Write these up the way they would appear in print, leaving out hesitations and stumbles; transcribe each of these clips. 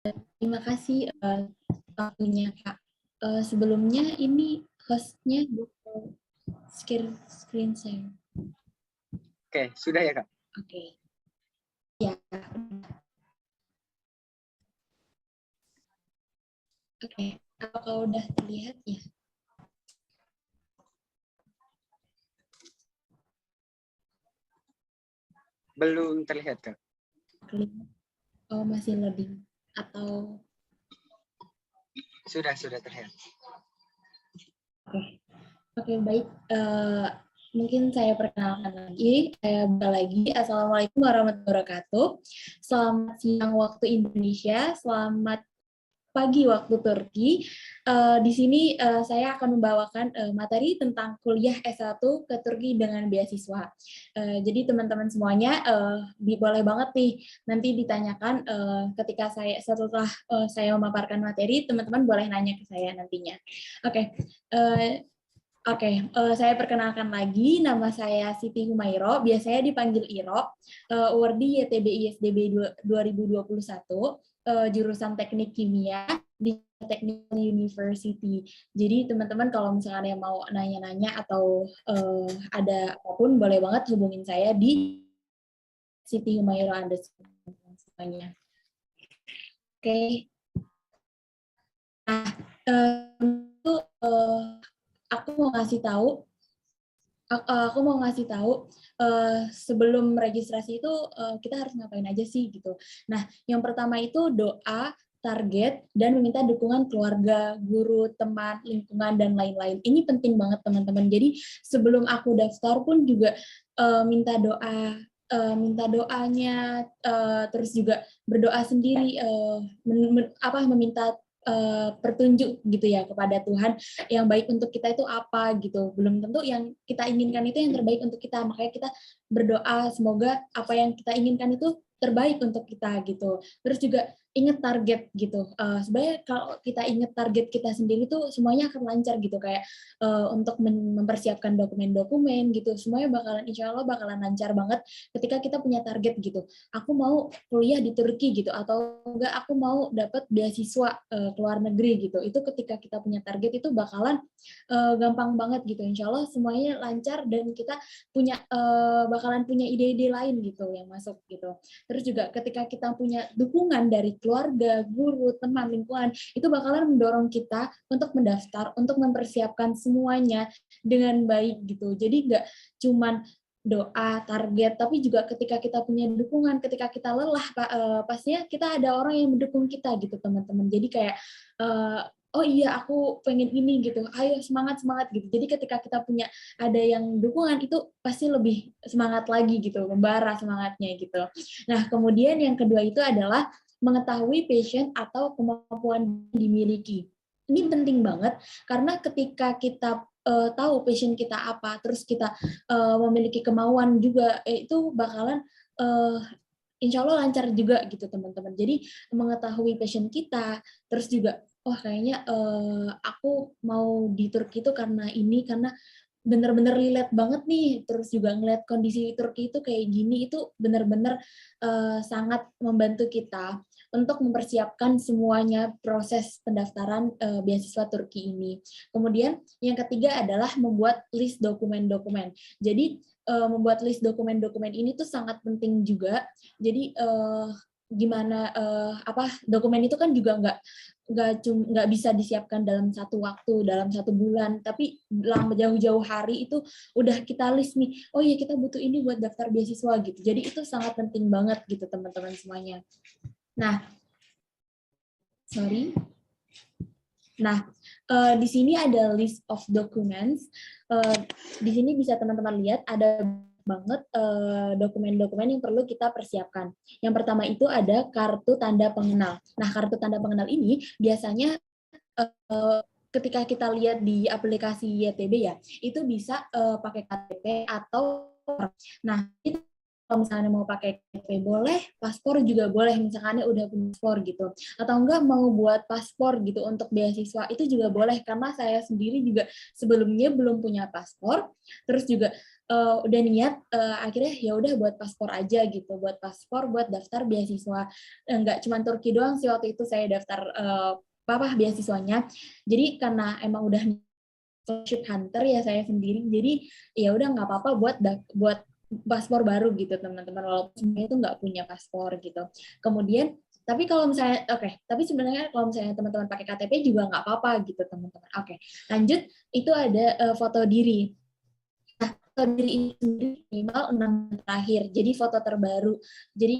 Terima kasih waktunya Kak. Sebelumnya ini hostnya screen share. Oke, sudah ya Kak? Oke. Ya. Oke. Apakah udah terlihat ya? Belum terlihat Kak. Oh, masih loading atau sudah terlihat. Oke, baik. Mungkin saya perkenalkan lagi. Saya buka lagi. Assalamualaikum warahmatullahi wabarakatuh. Selamat siang waktu Indonesia. Selamat pagi waktu Turki. Di sini saya akan membawakan materi tentang kuliah S1 ke Turki dengan beasiswa. Jadi teman-teman semuanya boleh banget nih nanti ditanyakan ketika setelah saya memaparkan materi, teman-teman boleh nanya ke saya nantinya. Oke. Saya perkenalkan lagi, nama saya Siti Humairo, biasanya dipanggil Iro, awardee YTB ISDB 2021, jurusan Teknik Kimia di Technical University. Jadi teman-teman kalau misalnya yang mau nanya-nanya atau ada apapun, boleh banget hubungin saya di Siti Humairo semuanya. Oke. Nah, itu aku mau ngasih tahu sebelum registrasi itu kita harus ngapain aja sih gitu. Nah, yang pertama itu doa, target, dan meminta dukungan keluarga, guru, teman, lingkungan, dan lain-lain. Ini penting banget teman-teman. Jadi sebelum aku daftar pun juga minta doanya, terus juga berdoa sendiri, meminta petunjuk gitu ya kepada Tuhan yang baik untuk kita itu apa gitu. Belum tentu yang kita inginkan itu yang terbaik untuk kita, makanya kita berdoa semoga apa yang kita inginkan itu terbaik untuk kita gitu. Terus juga ingat target gitu. Sebenarnya kalau kita ingat target kita sendiri tuh semuanya akan lancar gitu, kayak untuk mempersiapkan dokumen-dokumen gitu, semuanya insya Allah bakalan lancar banget ketika kita punya target gitu. Aku mau kuliah di Turki gitu, atau enggak aku mau dapat beasiswa ke luar negeri gitu. Itu ketika kita punya target itu bakalan gampang banget gitu. Insya Allah semuanya lancar dan kita bakalan punya ide-ide lain gitu yang masuk gitu. Terus juga ketika kita punya dukungan dari keluarga, guru, teman, lingkungan, itu bakalan mendorong kita untuk mendaftar, untuk mempersiapkan semuanya dengan baik gitu. Jadi nggak cuman doa, target, tapi juga ketika kita punya dukungan, ketika kita lelah, pastinya kita ada orang yang mendukung kita gitu teman-teman. Jadi kayak oh iya aku pengen ini gitu, ayo semangat gitu. Jadi ketika kita punya ada yang dukungan itu pasti lebih semangat lagi gitu, membara semangatnya gitu. Nah kemudian yang kedua itu adalah mengetahui passion atau kemampuan dimiliki. Ini penting banget karena ketika kita tahu passion kita apa, terus kita memiliki kemauan juga, itu bakalan insya Allah lancar juga gitu teman-teman. Jadi mengetahui passion kita, terus juga kayaknya aku mau di Turki itu karena bener-bener relate banget nih, terus juga ngeliat kondisi Turki itu kayak gini, itu bener-bener sangat membantu kita untuk mempersiapkan semuanya proses pendaftaran beasiswa Turki ini. Kemudian yang ketiga adalah membuat list dokumen-dokumen. Jadi membuat list dokumen-dokumen ini tuh sangat penting juga. Jadi gimana dokumen itu kan juga nggak bisa disiapkan dalam satu waktu, dalam satu bulan, tapi lama jauh-jauh hari itu udah kita list nih, oh iya kita butuh ini buat daftar beasiswa gitu. Jadi itu sangat penting banget gitu teman-teman semuanya. Nah, di sini ada list of documents. Di sini bisa teman-teman lihat ada banget dokumen-dokumen yang perlu kita persiapkan. Yang pertama itu ada kartu tanda pengenal. Nah, kartu tanda pengenal ini biasanya ketika kita lihat di aplikasi YTB ya, itu bisa pakai KTP atau nah itu kalau misalnya mau pakai KTP boleh, paspor juga boleh, misalnya udah punya paspor gitu. Atau enggak mau buat paspor gitu untuk beasiswa, itu juga boleh, karena saya sendiri juga sebelumnya belum punya paspor, terus juga udah niat akhirnya ya udah buat paspor aja gitu, buat paspor, buat daftar beasiswa. Nggak cuma Turki doang sih waktu itu saya daftar beasiswanya. Jadi karena emang udah scholarship hunter ya saya sendiri, jadi ya udah nggak apa-apa buat paspor baru gitu teman-teman, walaupun sebenarnya itu nggak punya paspor gitu. Kemudian tapi kalau misalnya tapi sebenarnya kalau misalnya teman-teman pakai KTP juga nggak apa-apa gitu teman-teman. Lanjut, itu ada foto diri. Nah, foto diri ini sendiri minimal 6 bulan terakhir, jadi foto terbaru. Jadi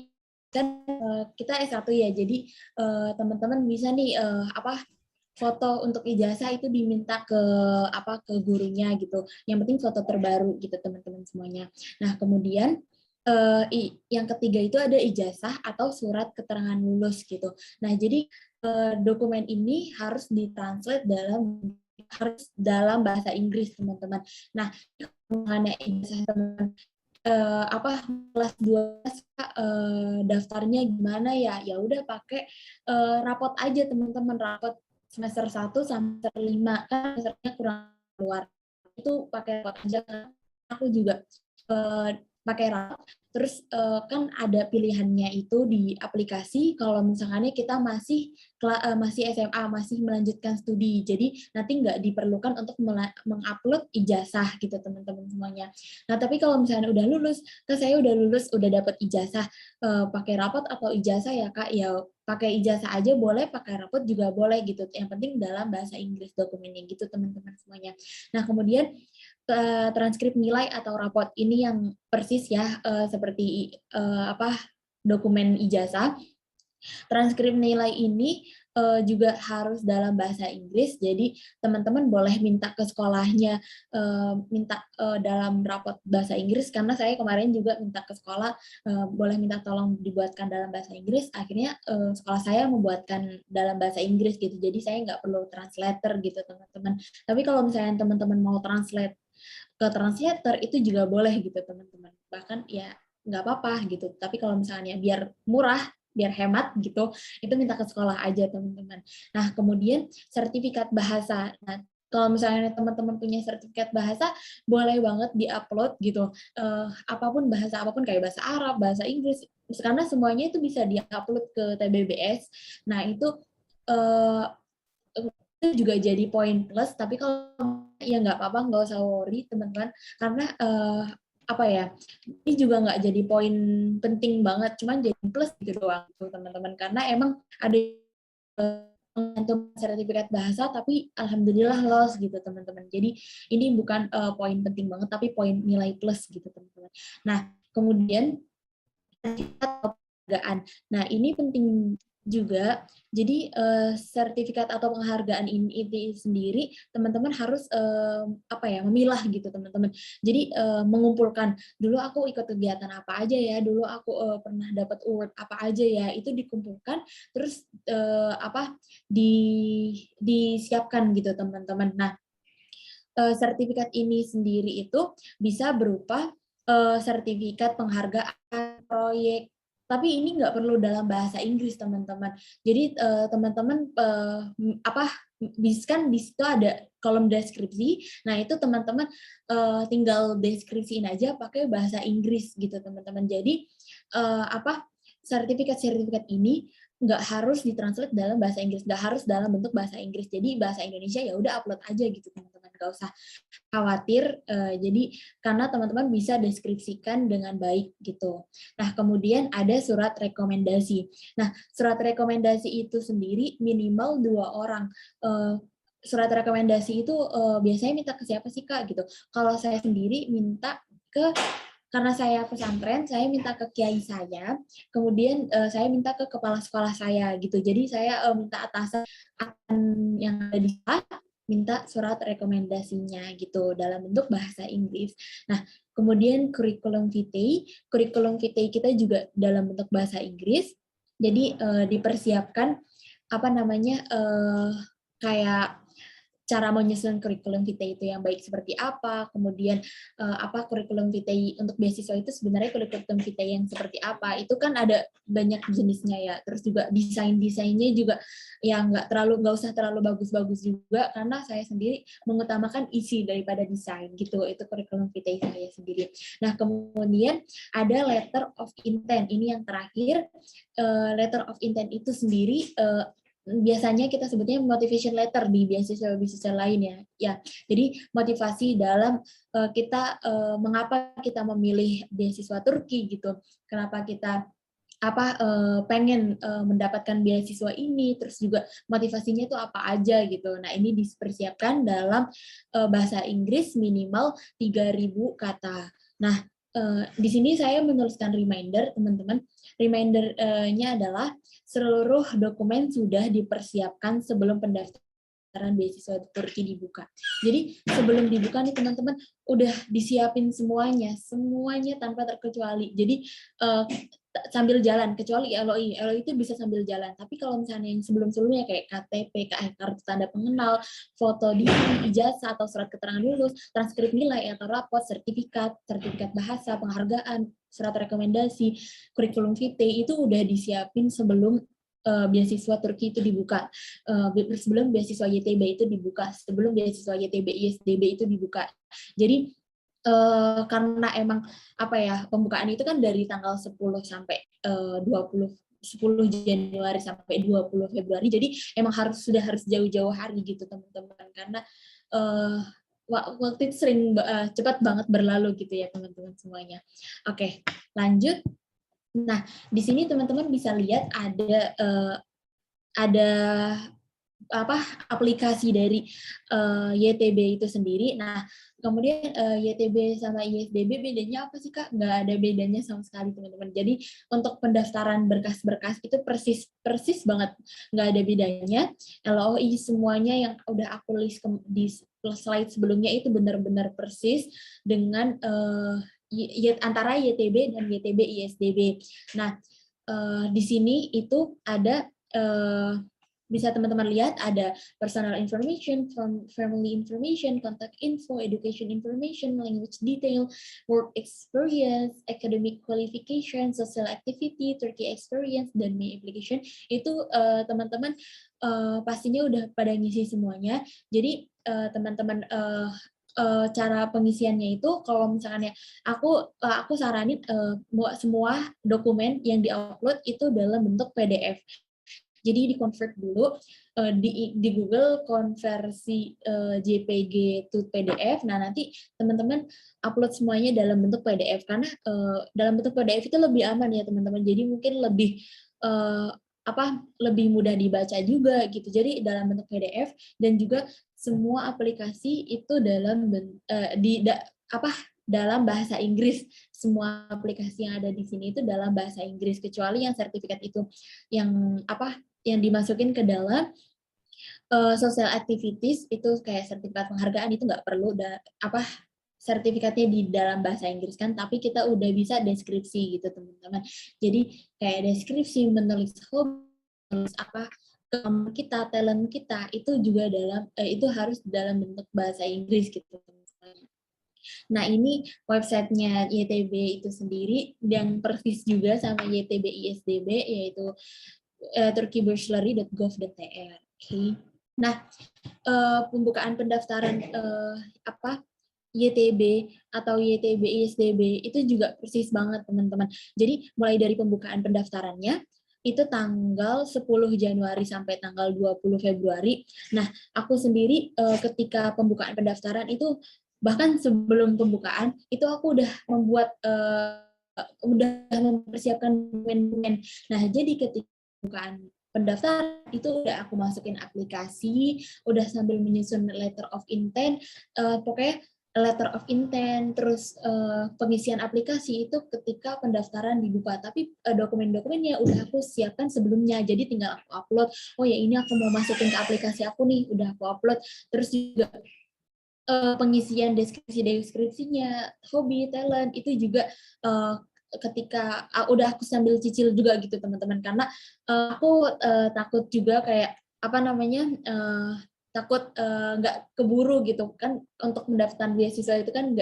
kan kita S1 ya, jadi teman-teman bisa nih foto untuk ijazah itu diminta ke gurunya gitu. Yang penting foto terbaru gitu teman-teman semuanya. Nah, kemudian yang ketiga itu ada ijazah atau surat keterangan lulus gitu. Nah, jadi dokumen ini harus ditranslate harus dalam bahasa Inggris teman-teman. Nah, mengenai ijazah teman-teman kelas 12 daftarnya gimana ya? Ya udah pakai rapot aja teman-teman, rapot semester 1 semester 5 kan semesternya kurang keluar. Itu pakai rapot aja. Aku juga pakai rapot. Terus kan ada pilihannya itu di aplikasi kalau misalnya kita masih SMA, masih melanjutkan studi. Jadi nanti nggak diperlukan untuk mengupload ijazah gitu teman-teman semuanya. Nah, tapi kalau misalnya udah lulus, kan saya udah lulus, udah dapat ijazah, pakai rapot atau ijazah ya Kak, ya pakai ijazah aja boleh, pakai rapot juga boleh gitu. Yang penting dalam bahasa Inggris dokumennya gitu teman-teman semuanya. Nah, kemudian transkrip nilai atau rapot ini yang persis ya seperti dokumen ijazah. Transkrip nilai ini juga harus dalam bahasa Inggris, jadi teman-teman boleh minta ke sekolahnya minta dalam rapot bahasa Inggris, karena saya kemarin juga minta ke sekolah boleh minta tolong dibuatkan dalam bahasa Inggris, akhirnya sekolah saya membuatkan dalam bahasa Inggris gitu, jadi saya nggak perlu translator gitu teman-teman. Tapi kalau misalnya teman-teman mau translate ke translator itu juga boleh gitu teman-teman, bahkan ya nggak apa-apa gitu. Tapi kalau misalnya biar murah, biar hemat gitu, itu minta ke sekolah aja teman-teman. Nah, kemudian sertifikat bahasa. Nah, kalau misalnya teman-teman punya sertifikat bahasa, boleh banget diupload gitu. Apapun bahasa apapun, kayak bahasa Arab, bahasa Inggris, karena semuanya itu bisa diupload ke TBBS. Nah, eh, itu juga jadi poin plus. Tapi kalau ya nggak apa-apa, nggak usah worry teman-teman, karena apa ya, ini juga nggak jadi poin penting banget, cuman jadi plus gitu doang tuh teman-teman, karena emang ada untuk sertifikat bahasa tapi alhamdulillah lolos gitu teman-teman. Jadi ini bukan poin penting banget tapi poin nilai plus gitu teman-teman. Nah, kemudian penghargaan. Nah, ini penting juga. Jadi sertifikat atau penghargaan ini sendiri teman-teman harus memilah gitu teman-teman. Jadi mengumpulkan, dulu aku ikut kegiatan apa aja ya, dulu aku pernah dapat award apa aja ya, itu dikumpulkan terus disiapkan gitu teman-teman. Nah, sertifikat ini sendiri itu bisa berupa sertifikat penghargaan proyek, tapi ini nggak perlu dalam bahasa Inggris teman-teman. Jadi teman-teman kan di situ ada kolom deskripsi. Nah, itu teman-teman tinggal deskripsiin aja pakai bahasa Inggris gitu teman-teman. Jadi sertifikat ini nggak harus ditranslate dalam bahasa Inggris, nggak harus dalam bentuk bahasa Inggris. Jadi bahasa Indonesia ya udah upload aja gitu teman-teman, nggak usah khawatir. Jadi karena teman-teman bisa deskripsikan dengan baik gitu. Nah, kemudian ada surat rekomendasi. Nah, surat rekomendasi itu sendiri minimal 2 orang. Surat rekomendasi itu biasanya minta ke siapa sih Kak gitu. Kalau saya sendiri minta karena saya pesantren, saya minta ke kiai saya, kemudian saya minta ke kepala sekolah saya gitu. Jadi saya minta atasan yang ada di sekolah, minta surat rekomendasinya gitu dalam bentuk bahasa Inggris. Nah, kemudian kurikulum vitae kita juga dalam bentuk bahasa Inggris. Jadi dipersiapkan kayak cara menyusun kurikulum vitae itu yang baik seperti apa, kemudian apa kurikulum vitae untuk beasiswa itu sebenarnya kurikulum vitae yang seperti apa, itu kan ada banyak jenisnya ya. Terus juga desainnya juga yang nggak usah terlalu bagus-bagus juga, karena saya sendiri mengutamakan isi daripada desain gitu. Itu kurikulum vitae saya sendiri. Nah, kemudian ada letter of intent. Ini yang terakhir. Letter of intent itu sendiri biasanya kita sebutnya motivation letter di beasiswa lain ya. Ya, jadi motivasi dalam kita mengapa kita memilih beasiswa Turki gitu. Kenapa kita pengen mendapatkan beasiswa ini, terus juga motivasinya itu apa aja gitu. Nah, ini dipersiapkan dalam bahasa Inggris minimal 3.000 kata. Nah, di sini saya menuliskan reminder, teman-teman. Reminder-nya adalah seluruh dokumen sudah dipersiapkan sebelum pendaftaran beasiswa Turki dibuka. Jadi sebelum dibuka nih teman-teman udah disiapin semuanya tanpa terkecuali. Jadi sambil jalan, kecuali LOI itu bisa sambil jalan. Tapi kalau misalnya yang sebelum-sebelumnya kayak KTP, kartu tanda pengenal, foto diri, ijazah atau surat keterangan lulus, transkrip nilai atau rapot, sertifikat bahasa, penghargaan, surat rekomendasi, kurikulum vitae itu udah disiapin sebelum beasiswa Turki itu dibuka, sebelum beasiswa YTB itu dibuka, sebelum beasiswa YTB ISDB itu dibuka. Jadi karena emang pembukaan itu kan dari tanggal 10 sampai 10 Januari sampai 20 Februari, jadi emang harus jauh-jauh hari gitu teman-teman, karena waktu itu sering cepat banget berlalu gitu ya teman-teman semuanya. Oke, lanjut. Nah, di sini teman-teman bisa lihat ada aplikasi dari YTB itu sendiri. Nah, kemudian YTB sama ISDB bedanya apa sih, Kak? Nggak ada bedanya sama sekali, teman-teman. Jadi, untuk pendaftaran berkas-berkas itu persis banget. Nggak ada bedanya. LOI semuanya yang udah aku list di slide sebelumnya itu benar-benar persis dengan antara YTB dan YTB ISDB. Nah, di sini itu ada bisa teman-teman lihat ada personal information, family information, contact info, education information, language detail, work experience, academic qualification, social activity, Turkey experience, dan May application. Itu teman-teman pastinya udah pada ngisi semuanya. Jadi teman-teman cara pengisiannya itu kalau misalnya aku saranin semua dokumen yang diupload itu dalam bentuk PDF. Jadi di-convert dulu di Google konversi JPG to PDF. Nah, nanti teman-teman upload semuanya dalam bentuk PDF karena dalam bentuk PDF itu lebih aman ya, teman-teman. Jadi mungkin lebih lebih mudah dibaca juga gitu. Jadi dalam bentuk PDF dan juga semua aplikasi itu dalam bahasa Inggris. Semua aplikasi yang ada di sini itu dalam bahasa Inggris kecuali yang sertifikat itu yang dimasukin ke dalam social activities itu kayak sertifikat penghargaan itu nggak perlu sertifikatnya di dalam bahasa Inggris kan, tapi kita udah bisa deskripsi gitu teman-teman. Jadi kayak deskripsi, menulis hobi, menulis kekamar kita, talent kita itu juga itu harus dalam bentuk bahasa Inggris gitu teman-teman. Nah, ini websitenya YTB itu sendiri yang persis juga sama YTB ISDB, yaitu turkeybursary.gov.tr. Okay. Nah, pembukaan pendaftaran YTB atau YTB ISDB itu juga persis banget teman-teman. Jadi mulai dari pembukaan pendaftarannya itu tanggal 10 Januari sampai tanggal 20 Februari. Nah, aku sendiri ketika pembukaan pendaftaran itu bahkan sebelum pembukaan itu aku udah mempersiapkan dokumen. Nah, jadi ketika pembukaan pendaftaran itu udah aku masukin aplikasi, udah sambil menyusun letter of intent, pokoknya letter of intent, terus pengisian aplikasi itu ketika pendaftaran dibuka. Tapi dokumen-dokumennya udah aku siapkan sebelumnya, jadi tinggal aku upload. Oh ya, ini aku mau masukin ke aplikasi aku nih, udah aku upload. Terus juga pengisian deskripsinya, hobi, talent itu juga ketika udah aku sambil cicil juga gitu teman-teman, karena aku takut juga kayak takut nggak keburu gitu kan. Untuk mendaftar beasiswa itu kan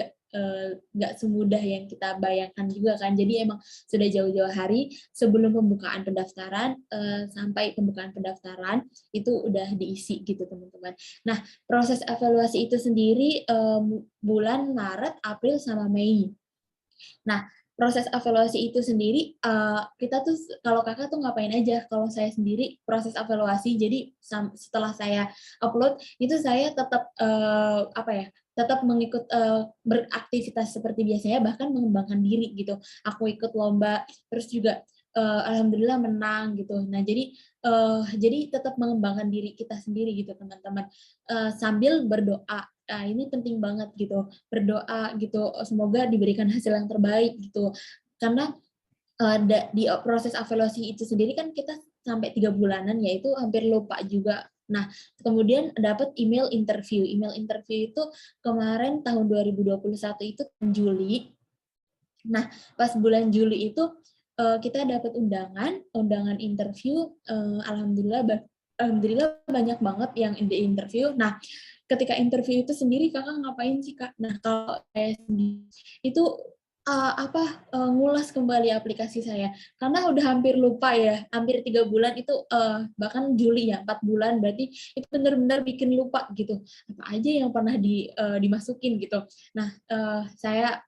nggak semudah yang kita bayangkan juga kan. Jadi emang sudah jauh-jauh hari sebelum pembukaan pendaftaran sampai pembukaan pendaftaran itu udah diisi gitu teman-teman. Nah, proses evaluasi itu sendiri bulan Maret, April, sama Mei. Nah, proses evaluasi itu sendiri, kita tuh kalau kakak tuh ngapain aja? Kalau saya sendiri proses evaluasi, jadi setelah saya upload itu saya tetap apa ya? Tetap mengikut beraktivitas seperti biasanya, bahkan mengembangkan diri gitu. Aku ikut lomba, terus juga alhamdulillah menang gitu. Nah, jadi tetap mengembangkan diri kita sendiri gitu teman-teman. Sambil berdoa. Nah, ini penting banget gitu, berdoa gitu, semoga diberikan hasil yang terbaik gitu. Karena di proses evaluasi itu sendiri kan kita sampai 3 bulanan, yaitu hampir lupa juga. Nah, kemudian dapat email interview. Email interview itu kemarin tahun 2021 itu Juli. Nah, pas bulan Juli itu kita dapat undangan interview. Alhamdulillah banyak banget yang di interview. Nah, ketika interview itu sendiri kakak ngapain sih kak? Nah, kalau saya sendiri itu ngulas kembali aplikasi saya karena udah hampir lupa ya, hampir 3 bulan itu bahkan Juli ya 4 bulan, berarti itu benar-benar bikin lupa gitu apa aja yang pernah dimasukin gitu. Nah, saya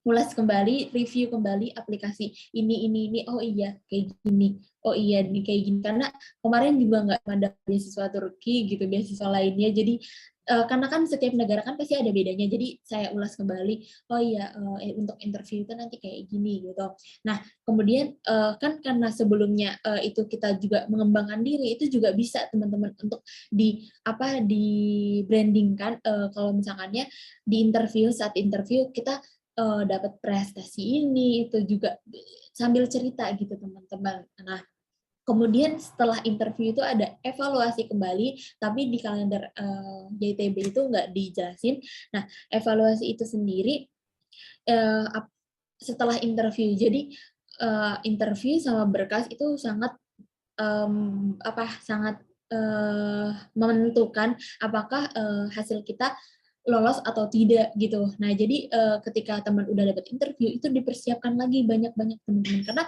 ulas kembali, review kembali aplikasi ini, oh iya kayak gini, oh iya ini kayak gini, karena kemarin juga nggak ada beasiswa Turki gitu, beasiswa lainnya, jadi karena kan setiap negara kan pasti ada bedanya, jadi saya ulas kembali, oh iya untuk interview itu nanti kayak gini gitu. Nah, kemudian kan karena sebelumnya itu kita juga mengembangkan diri, itu juga bisa teman-teman untuk di brandingkan, kalau misalkannya di interview, saat interview kita dapat prestasi ini, itu juga sambil cerita gitu teman-teman. Nah, kemudian setelah interview itu ada evaluasi kembali, tapi di kalender JTB itu nggak dijelasin. Nah, evaluasi itu sendiri setelah interview. Jadi interview sama berkas itu sangat sangat menentukan apakah hasil kita lolos atau tidak gitu. Nah, jadi ketika teman udah dapat interview itu dipersiapkan lagi banyak-banyak teman-teman, karena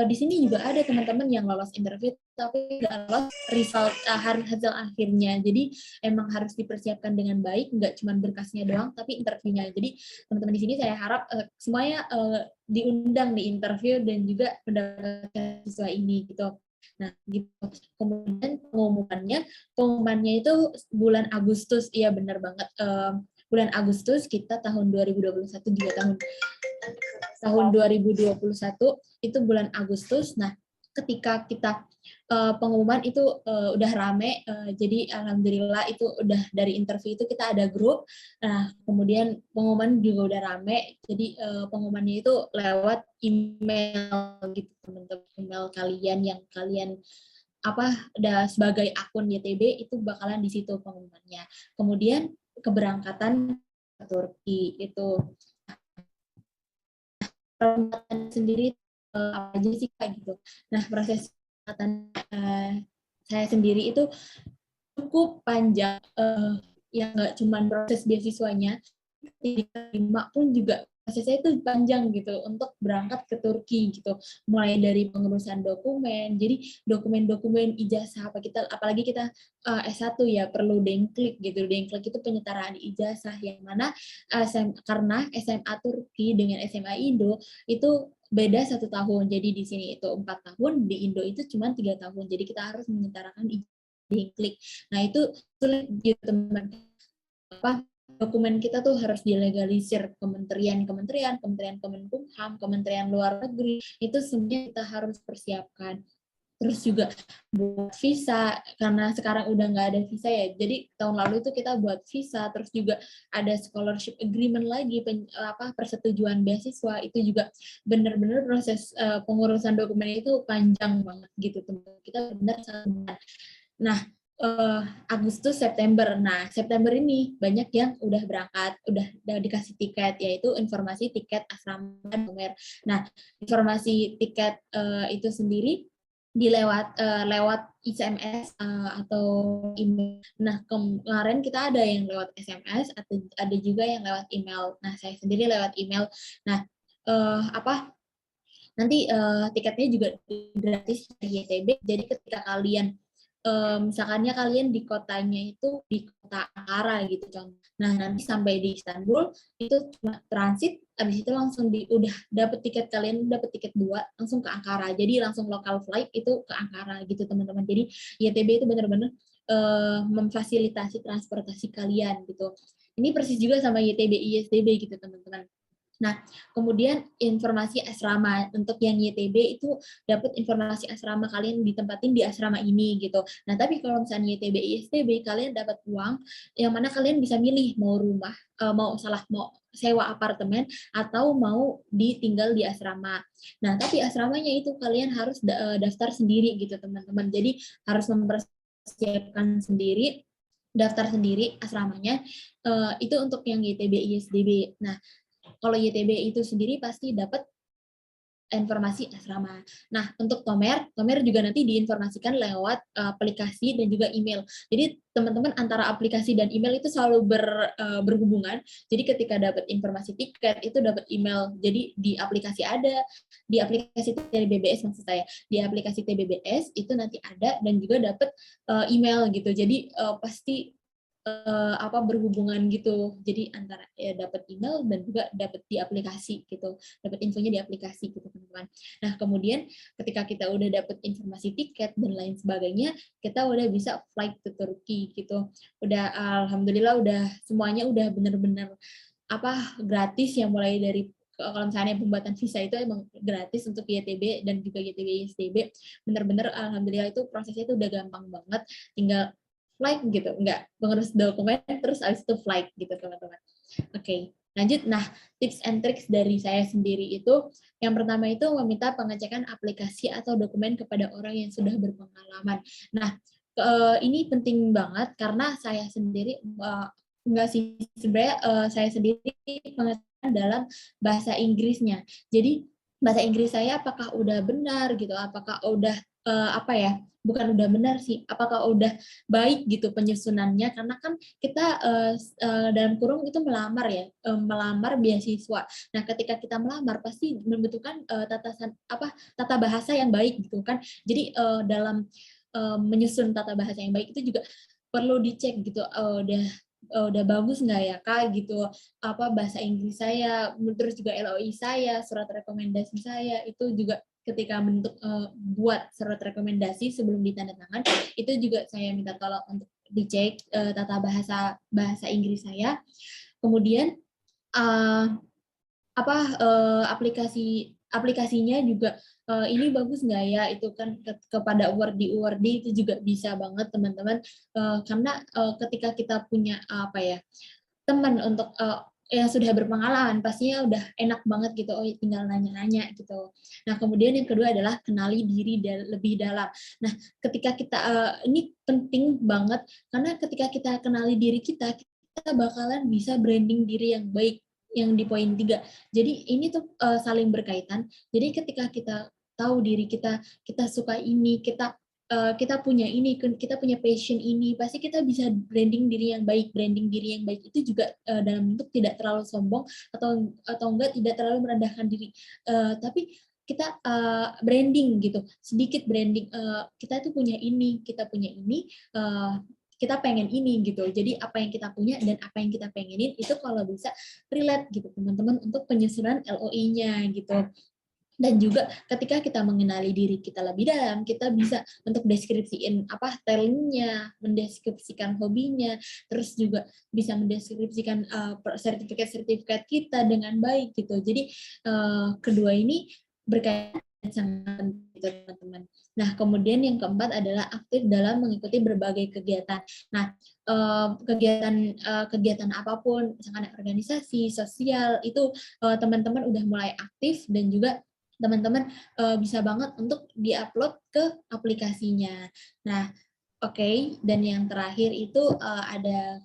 di sini juga ada teman-teman yang lolos interview tapi nggak lolos result hasil akhirnya. Jadi emang harus dipersiapkan dengan baik, nggak cuma berkasnya doang tapi interviewnya. Jadi teman-teman di sini saya harap semuanya diundang di interview dan juga mendapatkan siswa ini gitu. Nah, gitu. Kemudian pengumumannya itu bulan Agustus, iya benar banget. Bulan Agustus kita tahun 2021 juga tahun 2021 itu bulan Agustus. Nah, ketika kita pengumuman itu udah rame, jadi alhamdulillah itu udah dari interview itu kita ada grup. Nah, kemudian pengumuman juga udah rame, jadi pengumumannya itu lewat email gitu teman-teman, email kalian yang kalian sebagai akun YTB itu bakalan di situ pengumumannya. Kemudian keberangkatan ke Turki itu sendiri apa aja sih Kak gitu. Nah, proses saya sendiri itu cukup panjang, yang nggak cuma proses beasiswanya, diterima pun juga prosesnya itu panjang gitu untuk berangkat ke Turki gitu, mulai dari pengurusan dokumen, jadi dokumen-dokumen ijazah apalagi kita S1 ya perlu dengklik gitu, dengklik itu penyetaraan ijazah yang mana karena SMA Turki dengan SMA Indo itu beda 1 tahun, jadi di sini itu 4 tahun, di Indo itu cuma 3 tahun, jadi kita harus menyetarakan dengklik. Nah itu sulit gitu teman, dokumen kita tuh harus dilegalisir Kementerian Kemenkumham, Kementerian Luar Negeri, itu semuanya kita harus persiapkan. Terus juga buat visa, karena sekarang udah nggak ada visa ya, jadi tahun lalu itu kita buat visa, terus juga ada scholarship agreement lagi, persetujuan beasiswa, itu juga benar-benar proses pengurusan dokumen itu panjang banget gitu teman. Kita benar sangat. Nah, Agustus September. Nah, September ini banyak yang udah berangkat, udah dikasih tiket, yaitu informasi tiket asrama Domer. Nah, informasi tiket itu sendiri lewat SMS atau email. Nah, kemarin kita ada yang lewat SMS atau ada juga yang lewat email. Nah, saya sendiri lewat email. Nah, nanti tiketnya juga gratis dari YTB. Jadi ketika kalian misalkannya kalian di kotanya itu di kota Ankara gitu contoh. Nah, nanti sampai di Istanbul itu cuma transit, habis itu langsung udah dapet tiket, kalian dapet tiket 2 langsung ke Ankara. Jadi langsung local flight itu ke Ankara gitu teman-teman. Jadi YTB itu benar-benar memfasilitasi transportasi kalian gitu. Ini persis juga sama YTB ISDB gitu teman-teman. Nah, kemudian informasi asrama untuk yang YTB itu dapat informasi asrama, kalian ditempatin di asrama ini gitu. Nah, tapi kalau misalnya YTB ISTB kalian dapat uang yang mana kalian bisa milih mau rumah, mau sewa apartemen atau mau ditinggal di asrama. Nah, tapi asramanya itu kalian harus daftar sendiri gitu, teman-teman. Jadi harus mempersiapkan sendiri, daftar sendiri asramanya. Itu untuk yang YTB ISDB. Nah, kalau YTB itu sendiri pasti dapat informasi asrama. Nah, untuk Tomer juga nanti diinformasikan lewat aplikasi dan juga email. Jadi teman-teman antara aplikasi dan email itu selalu berhubungan. Jadi ketika dapat informasi tiket itu dapat email. Jadi di aplikasi ada, di aplikasi TBBS maksud saya, di aplikasi TBBS itu nanti ada dan juga dapat email gitu. Jadi pasti berhubungan gitu. Jadi antara dapat email dan juga dapat di aplikasi gitu. Dapat infonya di aplikasi gitu, teman-teman. Nah, kemudian ketika kita udah dapat informasi tiket dan lain sebagainya, kita udah bisa flight to Turki gitu. Udah alhamdulillah udah semuanya udah benar-benar gratis ya, mulai dari kalau misalnya pembuatan visa itu emang gratis untuk YTB dan juga YTB ISTB, benar-benar alhamdulillah itu prosesnya itu udah gampang banget, tinggal flight gitu, nggak mengurus dokumen terus abis itu flight gitu teman-teman. Oke, lanjut. Nah, tips and tricks dari saya sendiri itu yang pertama itu meminta pengecekan aplikasi atau dokumen kepada orang yang sudah berpengalaman. Nah, ini penting banget karena saya sendiri enggak sih, sebenarnya saya sendiri pengecekan dalam bahasa Inggrisnya. Jadi bahasa Inggris saya apakah udah benar gitu, apakah udah bukan udah benar sih, apakah udah baik gitu penyusunannya, karena kan kita dalam kurung itu melamar ya, melamar beasiswa. Nah, ketika kita melamar pasti membutuhkan tata bahasa yang baik gitu kan. Jadi dalam menyusun tata bahasa yang baik itu juga perlu dicek gitu, udah bagus nggak ya Kak gitu, bahasa Inggris saya, terus juga LOI saya, surat rekomendasi saya itu juga ketika buat surat rekomendasi sebelum ditandatangan itu juga saya minta tolong untuk dicek tata bahasa Inggris saya. Kemudian aplikasinya juga ini bagus nggak ya, itu kan kepada Wordy itu juga bisa banget teman-teman, karena ketika kita punya teman untuk yang sudah berpengalaman pastinya udah enak banget gitu, tinggal nanya-nanya gitu. Nah, kemudian yang kedua adalah kenali diri lebih dalam. Nah, ketika kita ini penting banget karena ketika kita kenali diri kita bakalan bisa branding diri yang baik, yang di poin 3. Jadi ini tuh saling berkaitan. Jadi ketika kita tahu diri kita suka ini, kita punya ini, kita punya passion ini, pasti kita bisa branding diri yang baik. Branding diri yang baik itu juga dalam bentuk tidak terlalu sombong atau enggak tidak terlalu merendahkan diri, tapi kita branding gitu, sedikit branding, kita tuh punya ini, kita pengen ini gitu. Jadi apa yang kita punya dan apa yang kita pengenin itu kalau bisa relate gitu teman-teman untuk penyusunan LOI-nya gitu. Dan juga ketika kita mengenali diri kita lebih dalam, kita bisa untuk deskripsiin talentnya, mendeskripsikan hobinya, terus juga bisa mendeskripsikan sertifikat kita dengan baik gitu. Jadi kedua ini berkaitan sangat gitu teman-teman. Nah, kemudian yang keempat adalah aktif dalam mengikuti berbagai kegiatan. Nah, kegiatan apapun, misalkan organisasi, sosial, itu teman-teman udah mulai aktif dan juga teman-teman bisa banget untuk diupload ke aplikasinya. Nah, oke. Dan yang terakhir itu ada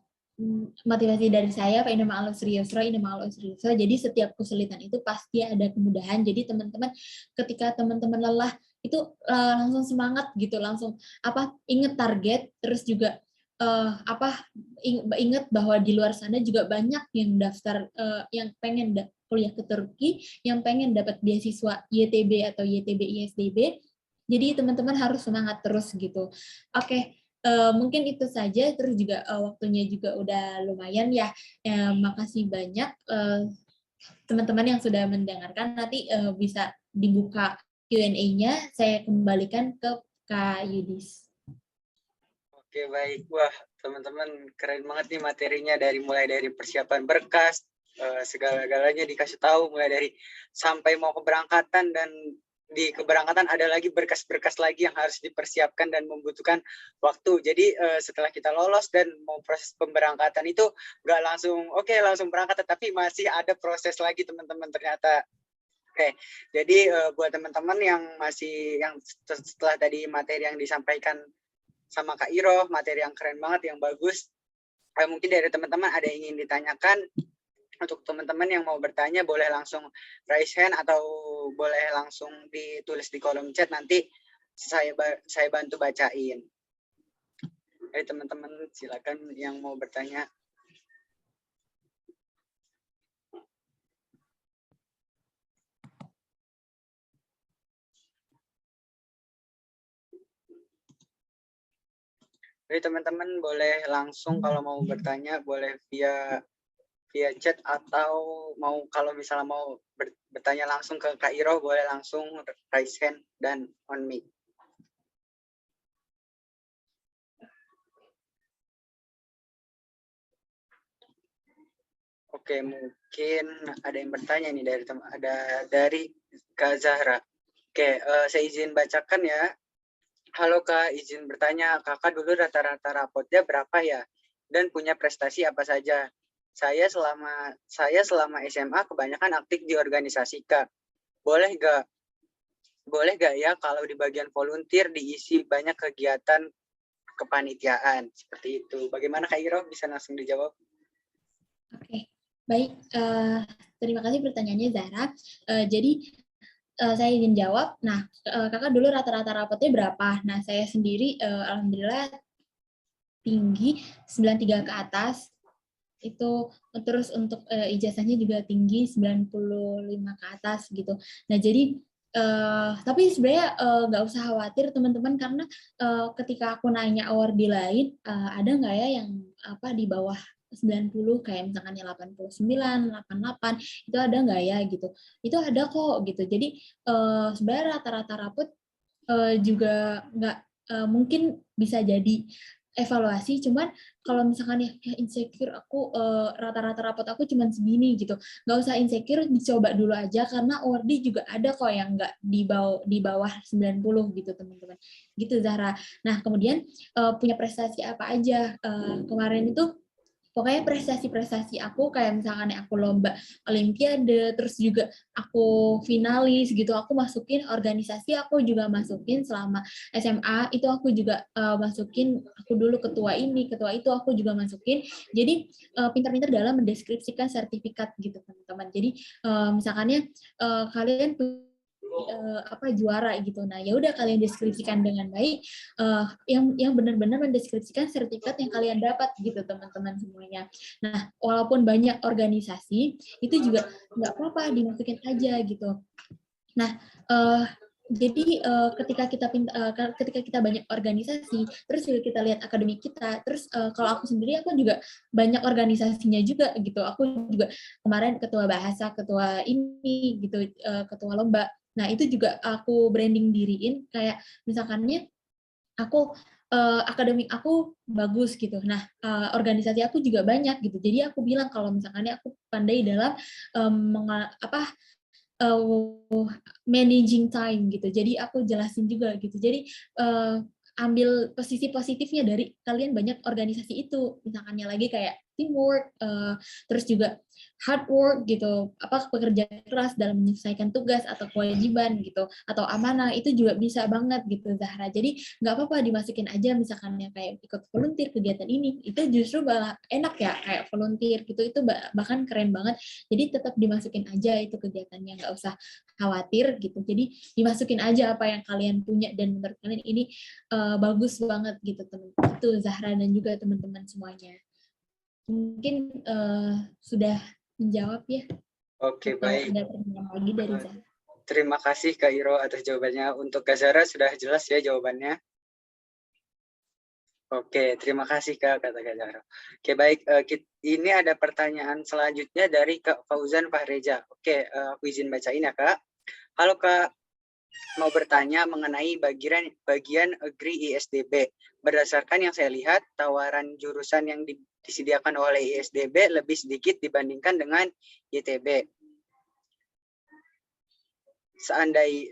motivasi dari saya, Pak Inna ma'al usri yusra, Inna ma'al usri yusra. Jadi setiap kesulitan itu pasti ada kemudahan. Jadi teman-teman, ketika teman-teman lelah itu langsung semangat gitu, langsung inget target, terus juga inget bahwa di luar sana juga banyak yang daftar yang pengen kuliah ke Turki, yang pengen dapat beasiswa YTB atau YTB ISDB. Jadi teman-teman harus semangat terus gitu. Oke. Mungkin itu saja, terus juga waktunya juga udah lumayan ya. Makasih banyak teman-teman yang sudah mendengarkan. Nanti bisa dibuka Q&A-nya, saya kembalikan ke Kak Yudis. Oke, baik. Wah, teman-teman keren banget nih materinya, mulai dari persiapan berkas, segala-galanya dikasih tahu, mulai dari sampai mau keberangkatan, dan di keberangkatan ada lagi berkas-berkas lagi yang harus dipersiapkan dan membutuhkan waktu. Jadi setelah kita lolos dan mau proses pemberangkatan itu nggak langsung langsung berangkat, tapi masih ada proses lagi teman-teman ternyata. Oke, jadi buat teman-teman yang setelah tadi materi yang disampaikan sama Kak Iro, materi yang keren banget, yang bagus, mungkin dari teman-teman ada yang ingin ditanyakan. Untuk teman-teman yang mau bertanya boleh langsung raise hand atau boleh langsung ditulis di kolom chat, nanti saya bantu bacain. Jadi teman-teman silakan yang mau bertanya. Jadi teman-teman boleh langsung kalau mau bertanya, boleh via chat, atau kalau misalnya mau bertanya langsung ke Kak Iro, boleh langsung raise hand dan on mic. Oke, mungkin ada yang bertanya nih dari Kak Zahra. Oke, saya izin bacakan ya. Halo Kak, izin bertanya, Kakak dulu rata-rata rapotnya berapa ya? Dan punya prestasi apa saja? Saya selama SMA kebanyakan aktif di organisasi, Kak. Boleh gak ya kalau di bagian volunteer diisi banyak kegiatan kepanitiaan seperti itu? Bagaimana Kak Iro? Bisa langsung dijawab? Oke, baik. Terima kasih pertanyaannya Zahra. Jadi saya izin jawab. Nah, kakak dulu rata-rata rapotnya berapa? Nah, saya sendiri alhamdulillah tinggi 93 ke atas. Itu terus untuk ijazahnya juga tinggi 95 ke atas gitu. Nah, jadi tapi sebenarnya nggak usah khawatir teman-teman, karena ketika aku nanya awardee lain, ada nggak ya yang di bawah 90, kayak misalkan yang 89, 88, itu ada nggak ya gitu. Itu ada kok gitu. Jadi sebenarnya rata-rata rapot juga nggak mungkin bisa jadi evaluasi, cuman kalau misalkan ya insecure aku rata-rata rapot aku cuman segini gitu, nggak usah insecure, dicoba dulu aja, karena awardee juga ada kok yang nggak di bawah 90 gitu teman-teman, gitu Zahra. Nah kemudian punya prestasi apa aja, kemarin itu pokoknya prestasi-prestasi aku kayak misalkan aku lomba olimpiade, terus juga aku finalis gitu, aku masukin organisasi, aku juga masukin selama SMA, itu aku juga masukin, aku dulu ketua ini, ketua itu, aku juga masukin. Jadi pintar-pintar dalam mendeskripsikan sertifikat gitu teman-teman. Jadi misalkannya kalian juara gitu. Nah, ya udah kalian deskripsikan dengan baik, yang benar-benar mendeskripsikan sertifikat yang kalian dapat gitu teman-teman semuanya. Nah, walaupun banyak organisasi, itu juga nggak apa-apa, dimasukin aja gitu. Nah, jadi ketika kita banyak organisasi, terus juga kita lihat akademik kita, terus kalau aku sendiri, aku juga banyak organisasinya juga gitu. Aku juga kemarin ketua bahasa, ketua ini gitu, ketua lomba. Nah itu juga aku branding diriin, kayak misalkannya aku akademik aku bagus gitu. Nah organisasi aku juga banyak gitu. Jadi aku bilang kalau misalkannya aku pandai dalam managing time gitu. Jadi aku jelasin juga gitu. Jadi ambil posisi positifnya dari kalian banyak organisasi itu. Misalkannya lagi kayak teamwork, terus juga hard work gitu, pekerja keras dalam menyelesaikan tugas atau kewajiban gitu, atau amanah, itu juga bisa banget gitu Zahra. Jadi nggak apa-apa, dimasukin aja misalkannya kayak ikut volunteer kegiatan ini, itu justru malah enak ya kayak volunteer gitu, itu bahkan keren banget. Jadi tetap dimasukin aja itu kegiatannya, nggak usah khawatir gitu. Jadi dimasukin aja apa yang kalian punya dan menurut kalian ini bagus banget gitu teman-teman. Itu Zahra dan juga teman-teman semuanya. Mungkin sudah menjawab ya. Oke, Atau baik. ada pertanyaan lagi dari Zahra? Terima kasih Kak Iro atas jawabannya. Untuk Kak Zahra sudah jelas ya jawabannya. Oke, terima kasih Kak, kata Kak Zahra. Oke, baik. Ini ada pertanyaan selanjutnya dari Kak Fauzan Fahreja. Oke, aku izin bacain ya Kak. Halo Kak, mau bertanya mengenai bagian Agri ISDB. Berdasarkan yang saya lihat, tawaran jurusan yang disediakan oleh ISDB lebih sedikit dibandingkan dengan YTB.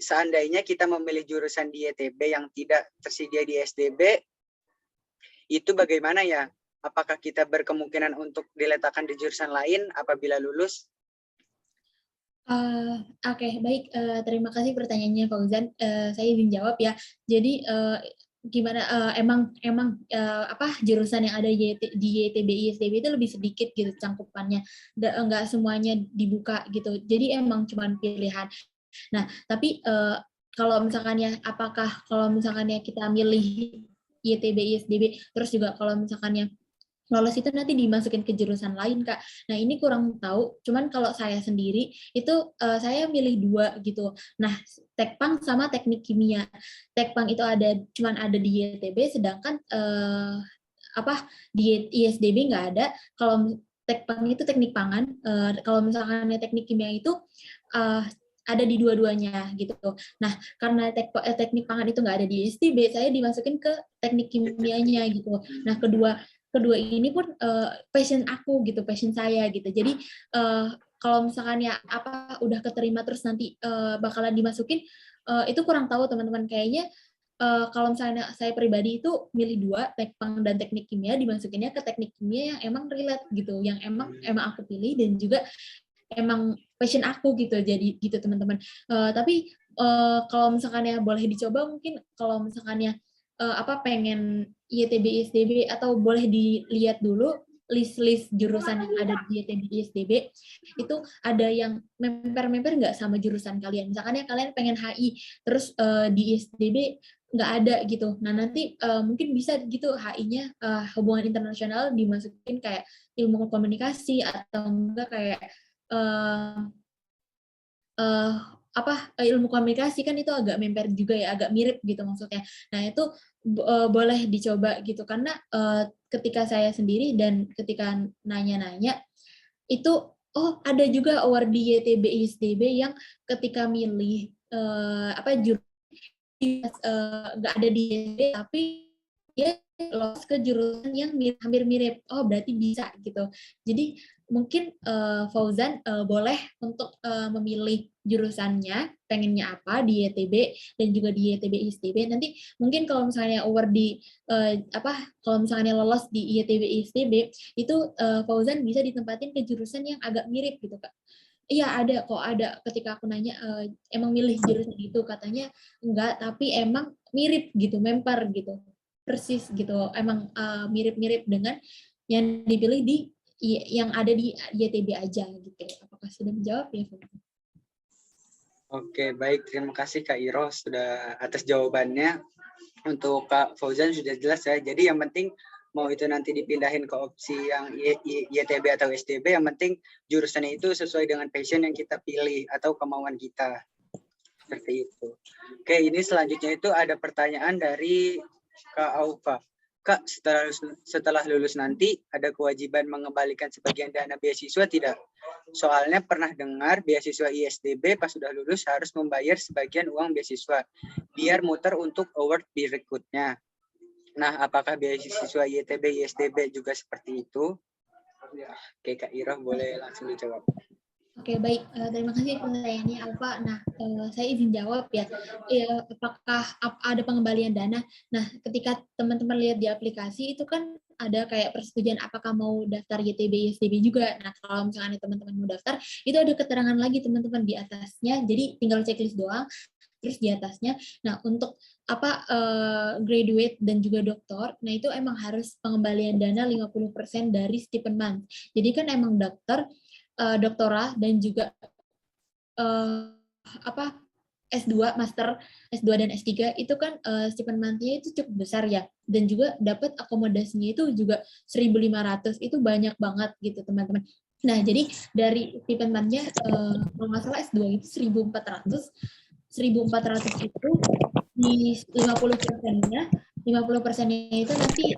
Seandainya kita memilih jurusan di YTB yang tidak tersedia di ISDB, itu bagaimana ya? Apakah kita berkemungkinan untuk diletakkan di jurusan lain apabila lulus? Oke, baik. Terima kasih pertanyaannya Fauzan. Saya izin jawab ya. Jadi gimana? Emang apa jurusan yang ada di YTB ISDB itu lebih sedikit gitu cangkupannya. Nggak semuanya dibuka gitu. Jadi emang cuma pilihan. Nah, tapi kalau misalkan ya, kalau misalkan ya kita milih YTB ISDB, terus juga kalau misalkan ya lolos itu nanti dimasukin ke jurusan lain Kak. Nah ini kurang tahu. Cuman kalau saya sendiri itu saya milih 2 gitu. Nah Tekpang sama teknik kimia. Tekpang itu cuman ada di YTB, sedangkan di ISDB nggak ada. Kalau Tekpang itu teknik pangan. Kalau misalkan teknik kimia itu ada di dua-duanya gitu. Nah, karena teknik pangan itu nggak ada di ISDB, saya dimasukin ke teknik kimianya gitu. Nah, kedua ini pun passion aku gitu, passion saya gitu. Jadi kalau misalkan ya udah keterima terus nanti bakalan dimasukin, itu kurang tahu teman-teman. Kayaknya kalau misalnya saya pribadi itu milih 2, tekpang dan teknik kimia, dimasukinnya ke teknik kimia yang emang relate gitu, yang emang aku pilih dan juga emang passion aku gitu. Jadi gitu teman-teman. Tapi kalau misalkan ya boleh dicoba, mungkin kalau misalkan ya pengen YTB ISDB, atau boleh dilihat dulu list jurusan yang ada di YTB ISDB itu ada yang member nggak sama jurusan kalian. Misalkan ya kalian pengen HI terus di ISDB nggak ada gitu. Nah nanti mungkin bisa gitu HI-nya hubungan internasional dimasukin kayak ilmu komunikasi, atau enggak kayak ilmu komunikasi kan itu agak member juga ya, agak mirip gitu maksudnya. Nah itu boleh dicoba gitu, karena ketika saya sendiri dan ketika nanya-nanya itu ada juga award di YTB ISDB yang ketika milih jurusan nggak ada di YTB tapi dia lolos ke jurusan yang hampir mirip. Berarti bisa gitu. Jadi mungkin Fauzan boleh untuk memilih jurusannya, pengennya apa di YTB dan juga di YTB ISTB. Nanti mungkin kalau misalnya award di kalau misalnya lolos di YTB ISTB itu Fauzan bisa ditempatin ke jurusan yang agak mirip gitu Kak. Iya ada ketika aku nanya emang milih jurusan itu, katanya enggak tapi emang mirip gitu, memper gitu, persis gitu, emang mirip-mirip dengan yang dipilih yang ada di YTB aja gitu. Apakah sudah menjawab ya? Oke, baik. Terima kasih Kak Iro sudah atas jawabannya. Untuk Kak Fauzan sudah jelas ya. Jadi yang penting mau itu nanti dipindahin ke opsi yang YTB atau STB, yang penting jurusannya itu sesuai dengan passion yang kita pilih atau kemauan kita. Seperti itu. Oke, ini selanjutnya itu ada pertanyaan dari Kak Aufa. Kak, setelah lulus nanti ada kewajiban mengembalikan sebagian dana beasiswa tidak? Soalnya pernah dengar beasiswa ISDB pas sudah lulus harus membayar sebagian uang beasiswa biar muter untuk award berikutnya. Nah, apakah beasiswa YTB ISDB juga seperti itu? Oke, Kak Ira boleh langsung dijawab. Oke, baik. Terima kasih pertanyaannya, Alfa. Nah, saya izin jawab ya. Apakah ada pengembalian dana? Nah, ketika teman-teman lihat di aplikasi, itu kan ada kayak persetujuan apakah mau daftar YTB, ISDB juga. Nah, kalau misalnya teman-teman mau daftar, itu ada keterangan lagi teman-teman di atasnya. Jadi, tinggal checklist doang. Terus di atasnya, nah untuk graduate dan juga doktor, nah itu emang harus pengembalian dana 50% dari stipend month. Jadi kan emang doktora dan juga apa S2, master S2 dan S3 itu kan stipend monthly-nya itu cukup besar ya, dan juga dapat akomodasinya itu juga 1.500, itu banyak banget gitu teman-teman. Nah, jadi dari stipend monthly-nya kalau nggak salah S2 itu 1.400 itu di 50%-nya 50%-nya itu nanti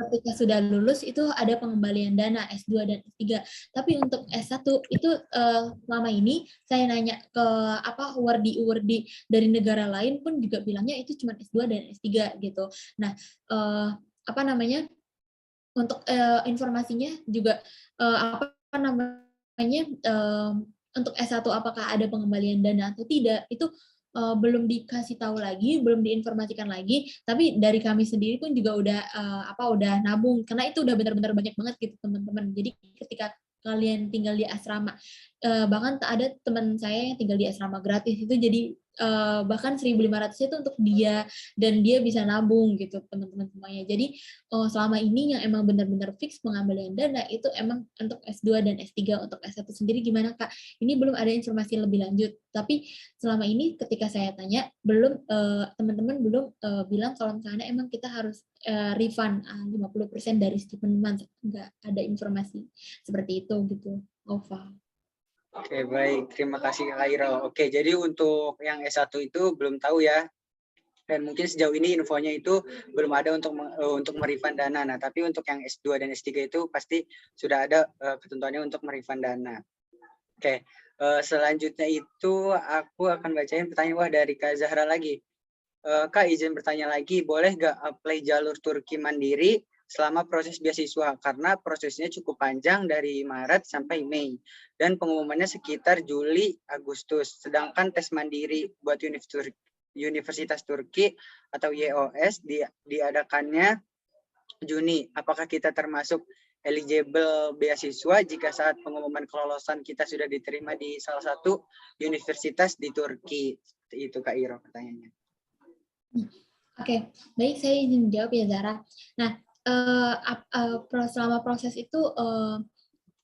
ketika sudah lulus itu ada pengembalian dana S2 dan S3. Tapi untuk S1 itu selama ini saya nanya ke wardi dari negara lain pun juga bilangnya itu cuma S2 dan S3 gitu. Nah, apa namanya? Untuk informasinya juga apa namanya? Untuk S1 apakah ada pengembalian dana atau tidak itu belum dikasih tahu lagi, belum diinformasikan lagi, tapi dari kami sendiri pun juga udah nabung, karena itu udah benar-benar banyak banget gitu teman-teman. Jadi ketika kalian tinggal di asrama, bahkan ada teman saya yang tinggal di asrama gratis itu, jadi bahkan 1.500 itu untuk dia, dan dia bisa nabung gitu teman-teman semuanya. Jadi selama ini yang emang benar-benar fix pengembalian dana itu emang untuk S2 dan S3. Untuk S1 sendiri gimana Kak? Ini belum ada informasi lebih lanjut, tapi selama ini ketika saya tanya belum teman-teman belum bilang kalau misalnya emang kita harus refund 50% dari stipend month, nggak ada informasi seperti itu gitu. Ova. Oke, baik. Terima kasih Kak Kairo. Oke, jadi untuk yang S1 itu belum tahu ya. Dan mungkin sejauh ini infonya itu belum ada untuk merefund dana. Nah, tapi untuk yang S2 dan S3 itu pasti sudah ada ketentuannya untuk merefund dana. Oke, selanjutnya itu aku akan bacain pertanyaan dari Kak Zahra lagi. Kak, izin bertanya lagi, boleh nggak apply jalur Turki mandiri selama proses beasiswa? Karena prosesnya cukup panjang dari Maret sampai Mei. Dan pengumumannya sekitar Juli, Agustus. Sedangkan tes mandiri buat Universitas Turki atau YOS diadakannya Juni. Apakah kita termasuk eligible beasiswa jika saat pengumuman kelolosan kita sudah diterima di salah satu universitas di Turki? Itu Kak Iro pertanyaannya. Oke, baik, saya izin menjawab ya Zara. Nah, selama proses itu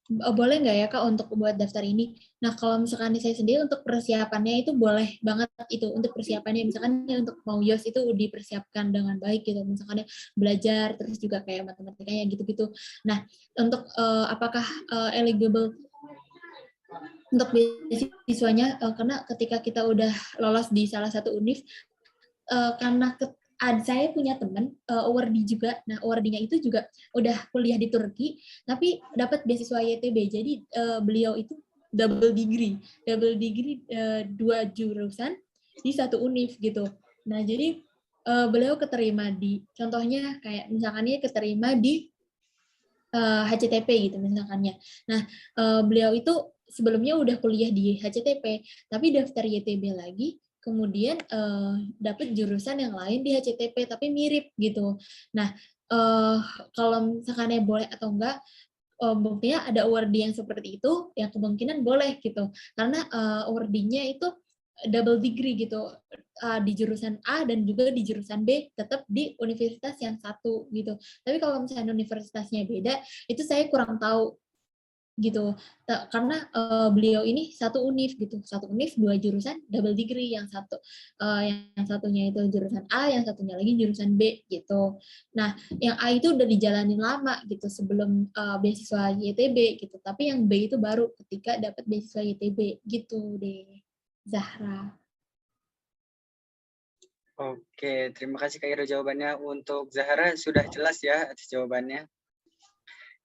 boleh nggak ya Kak untuk buat daftar ini? Nah, kalau misalkan saya sendiri untuk persiapannya itu boleh banget itu untuk persiapannya. Misalkan untuk mau YOS itu dipersiapkan dengan baik gitu. Misalkan belajar, terus juga kayak matematikanya gitu-gitu. Nah, untuk apakah eligible untuk beasiswanya, karena ketika kita udah lolos di salah satu univ, karena saya punya teman awardee juga. Nah, awardee-nya itu juga udah kuliah di Turki, tapi dapat beasiswa YTB. Jadi beliau itu double degree 2 jurusan di satu univ gitu. Nah, jadi beliau keterima di, contohnya kayak misalkannya keterima di HCTP gitu misalkannya. Nah, beliau itu sebelumnya udah kuliah di HCTP, tapi daftar YTB lagi, kemudian dapat jurusan yang lain di HCTP tapi mirip gitu. Nah, kalau misalkan boleh atau enggak, buktinya ada awardee yang seperti itu, yang kemungkinan boleh gitu. Karena awardee-nya itu double degree gitu, di jurusan A dan juga di jurusan B, tetap di universitas yang satu gitu. Tapi kalau misalnya universitasnya beda, itu saya kurang tahu gitu, karena beliau ini satu univ gitu, satu univ 2 jurusan double degree, yang satunya itu jurusan A, yang satunya lagi jurusan B gitu. Nah, yang A itu udah dijalanin lama gitu sebelum beasiswa YTB gitu, tapi yang B itu baru ketika dapat beasiswa YTB gitu deh, Zahra. Oke, terima kasih Kak Iro jawabannya. Untuk Zahra sudah jelas ya atas jawabannya.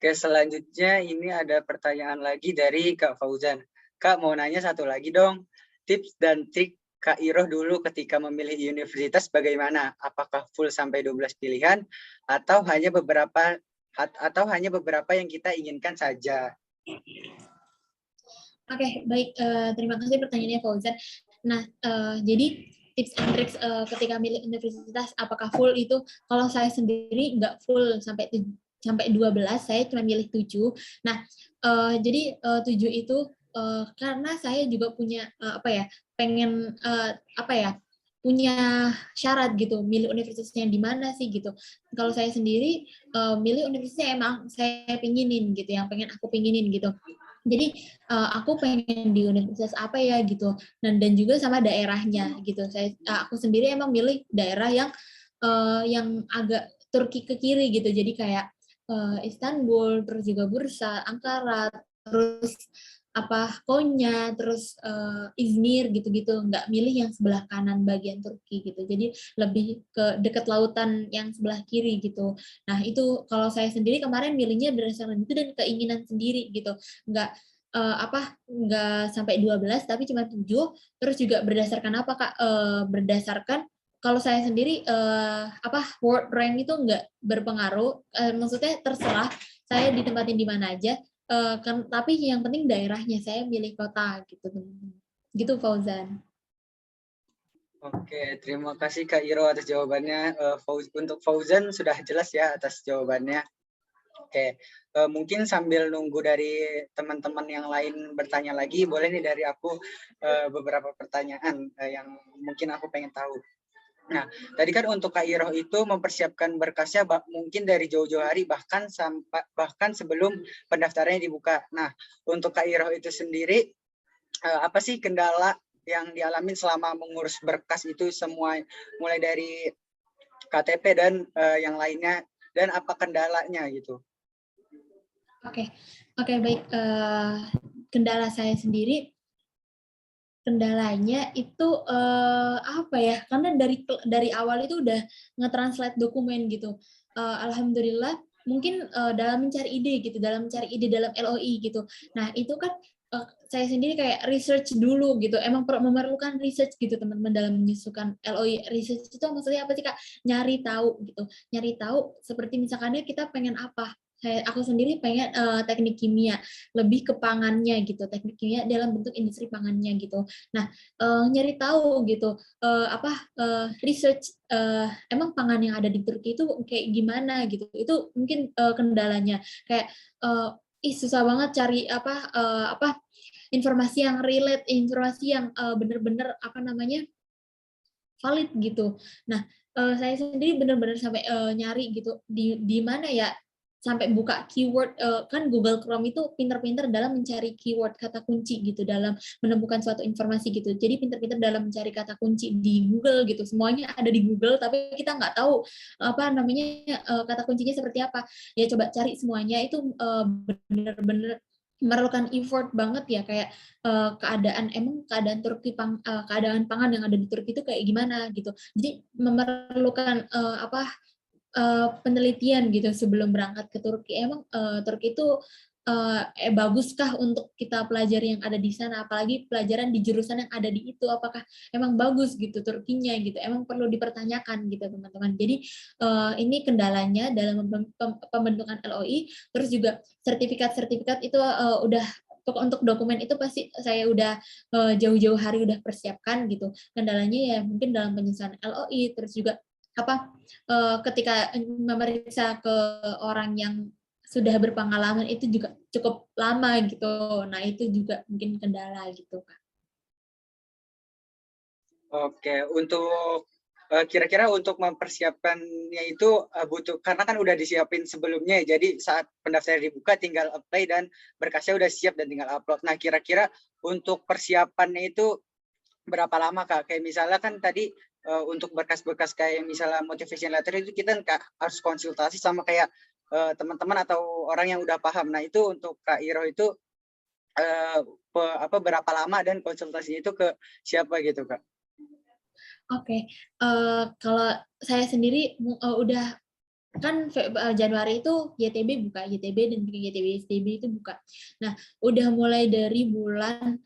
Oke, selanjutnya ini ada pertanyaan lagi dari Kak Fauzan. Kak, mau nanya satu lagi dong. Tips dan trik Kak Iro dulu ketika memilih universitas bagaimana? Apakah full sampai 12 pilihan atau hanya beberapa yang kita inginkan saja? Oke, baik. Terima kasih pertanyaannya Fauzan. Nah, jadi tips and tricks ketika milih universitas, apakah full itu? Kalau saya sendiri nggak full sampai 12, saya cuma milih 7. Nah, jadi 7 itu karena saya juga punya pengen punya syarat gitu, milih universitasnya di mana sih gitu. Kalau saya sendiri milih universitasnya emang saya pinginin gitu, yang pengen aku pinginin gitu. Jadi aku pengen di universitas apa ya gitu. Dan juga sama daerahnya gitu. Aku sendiri emang milih daerah yang agak Turki ke kiri gitu. Jadi kayak Istanbul, terus juga Bursa, Ankara, terus Konya, terus Izmir gitu-gitu. Nggak milih yang sebelah kanan bagian Turki gitu. Jadi lebih ke dekat lautan yang sebelah kiri gitu. Nah itu kalau saya sendiri kemarin milihnya berdasarkan itu dan keinginan sendiri gitu. Nggak nggak sampai 12 tapi cuma 7. Terus juga berdasarkan apa Kak? Berdasarkan kalau saya sendiri world rank itu nggak berpengaruh, maksudnya terserah saya ditempatin di mana aja. Tapi yang penting daerahnya, saya milih kota gitu teman-teman. Gitu Fauzan. Oke, terima kasih Kak Iro atas jawabannya. Untuk Fauzan sudah jelas ya atas jawabannya. Oke, mungkin sambil nunggu dari teman-teman yang lain bertanya lagi, boleh nih dari aku beberapa pertanyaan yang mungkin aku pengen tahu. Nah, tadi kan untuk Kak Iro itu mempersiapkan berkasnya mungkin dari jauh-jauh hari bahkan sebelum pendaftarannya dibuka. Nah, untuk Kak Iro itu sendiri apa sih kendala yang dialami selama mengurus berkas itu semua mulai dari KTP dan yang lainnya, dan apa kendalanya gitu? Oke, baik. Kendala saya sendiri, kendalanya itu apa ya? Karena dari awal itu udah nge-translate dokumen gitu. Alhamdulillah mungkin dalam mencari ide dalam LOI gitu. Nah, itu kan saya sendiri kayak research dulu gitu. Emang memerlukan research gitu teman-teman dalam menyusukan LOI. Research itu maksudnya apa sih Kak? Nyari tahu gitu. Nyari tahu seperti misalkannya kita pengen apa. Aku sendiri pengen teknik kimia, lebih ke pangannya gitu, teknik kimia dalam bentuk industri pangannya gitu. Nah, nyari tahu gitu, research emang pangan yang ada di Turki itu kayak gimana gitu. Itu mungkin kendalanya. Kayak susah banget cari informasi yang relate, informasi yang benar-benar valid gitu. Nah, saya sendiri benar-benar sampai nyari gitu di mana ya, sampai buka keyword, kan Google Chrome itu pinter-pinter dalam mencari keyword kata kunci gitu dalam menemukan suatu informasi gitu. Jadi pinter-pinter dalam mencari kata kunci di Google gitu. Semuanya ada di Google tapi kita nggak tahu kata kuncinya seperti apa. Ya coba cari semuanya itu benar-benar memerlukan effort banget ya, kayak keadaan pangan yang ada di Turki itu kayak gimana gitu. Jadi memerlukan penelitian gitu sebelum berangkat ke Turki. Emang Turki itu baguskah untuk kita pelajari yang ada di sana, apalagi pelajaran di jurusan yang ada di itu, apakah emang bagus gitu Turkinya gitu. Emang perlu dipertanyakan gitu teman-teman. Jadi ini kendalanya dalam pembentukan LOI. Terus juga sertifikat itu udah untuk dokumen itu pasti saya udah jauh-jauh hari udah persiapkan gitu. Kendalanya ya mungkin dalam penyusunan LOI, terus juga ketika memeriksa ke orang yang sudah berpengalaman itu juga cukup lama gitu. Nah, itu juga mungkin kendala gitu, Kak. Oke, untuk kira-kira untuk mempersiapkannya itu butuh, karena kan udah disiapin sebelumnya, jadi saat pendaftaran dibuka tinggal apply dan berkasnya udah siap dan tinggal upload. Nah, kira-kira untuk persiapannya itu berapa lama Kak? Kayak misalnya kan tadi untuk berkas-berkas kayak misalnya motivation letter itu kita harus konsultasi sama kayak teman-teman atau orang yang udah paham. Nah, itu untuk Kak Iro itu berapa lama dan konsultasinya itu ke siapa gitu Kak? Oke, kalau saya sendiri udah kan Januari itu YTB buka, YTB dan YTB STB itu buka. Nah, udah mulai dari bulan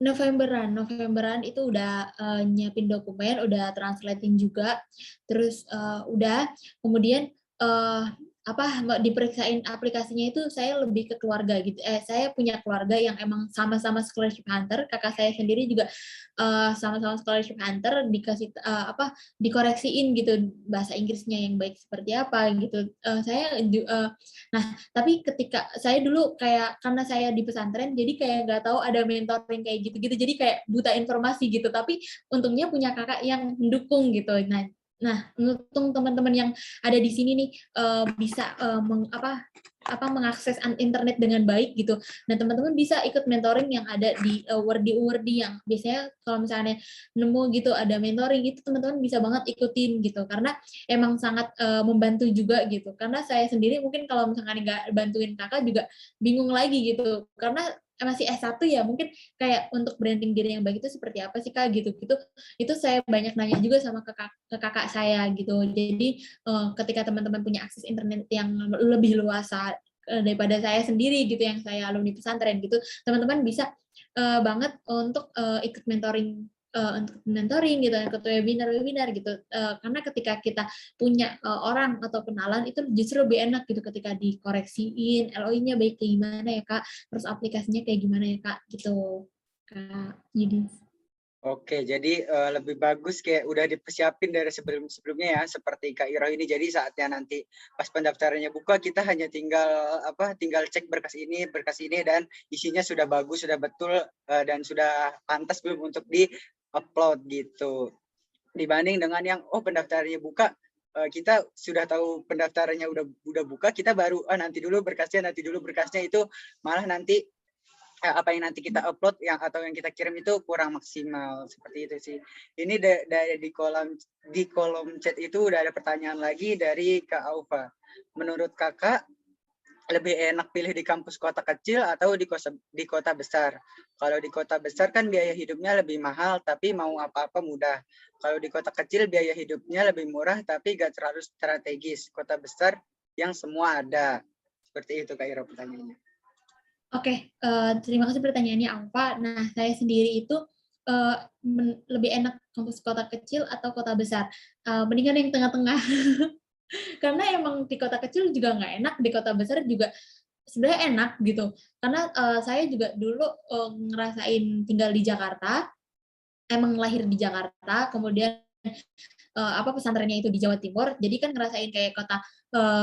Novemberan itu udah nyiapin dokumen, udah translating juga, terus udah kemudian diperiksain aplikasinya itu saya lebih ke keluarga gitu. Saya punya keluarga yang emang sama-sama scholarship hunter, kakak saya sendiri juga sama-sama scholarship hunter, dikoreksiin gitu bahasa Inggrisnya yang baik seperti apa gitu. Nah, tapi ketika saya dulu kayak karena saya di pesantren jadi kayak nggak tahu ada mentoring kayak gitu-gitu, jadi kayak buta informasi gitu, tapi untungnya punya kakak yang mendukung gitu. Nah untung teman-teman yang ada di sini nih bisa mengakses internet dengan baik gitu. Nah, teman-teman bisa ikut mentoring yang ada di Wordy yang biasanya kalau misalnya nemu gitu ada mentoring itu teman-teman bisa banget ikutin gitu. Karena emang sangat membantu juga gitu. Karena saya sendiri mungkin kalau misalkan nggak bantuin kakak juga bingung lagi gitu. Karena masih S1 ya, mungkin kayak untuk branding diri yang baik itu seperti apa sih Kak gitu-gitu. Itu saya banyak nanya juga sama ke kakak saya gitu. Jadi ketika teman-teman punya akses internet yang lebih luas daripada saya sendiri gitu yang saya alumni pesantren gitu, teman-teman bisa banget untuk ikut mentoring gitu, ikut webinar gitu. Karena ketika kita punya orang atau kenalan itu justru lebih enak gitu ketika dikoreksiin LOI-nya baik kayak gimana ya Kak, terus aplikasinya kayak gimana ya Kak gitu. Kak Yudi. Oke, jadi lebih bagus kayak udah dipersiapin dari sebelumnya ya, seperti Kak Iro ini. Jadi saatnya nanti pas pendaftarannya buka, kita hanya tinggal cek berkas ini dan isinya sudah bagus, sudah betul dan sudah pantas belum untuk di-upload gitu. Dibanding dengan yang pendaftarannya buka, kita sudah tahu pendaftarannya udah buka, kita baru nanti dulu berkasnya itu malah nanti apa yang nanti kita upload atau yang kita kirim itu kurang maksimal, seperti itu sih. Ini dari di kolom chat itu udah ada pertanyaan lagi dari Kak Aufa. Menurut Kakak lebih enak pilih di kampus kota kecil atau di kota besar? Kalau di kota besar kan biaya hidupnya lebih mahal tapi mau apa-apa mudah. Kalau di kota kecil biaya hidupnya lebih murah tapi gak terlalu strategis. Kota besar yang semua ada. Seperti itu Kak Ira pertanyaannya. Oke, terima kasih pertanyaannya Alfa. Nah, saya sendiri itu lebih enak kampus kota kecil atau kota besar. Mendingan yang tengah-tengah. Karena emang di kota kecil juga nggak enak, di kota besar juga sebenarnya enak gitu. Karena saya juga dulu ngerasain tinggal di Jakarta, emang lahir di Jakarta, kemudian pesantrennya itu di Jawa Timur, jadi kan ngerasain kayak kota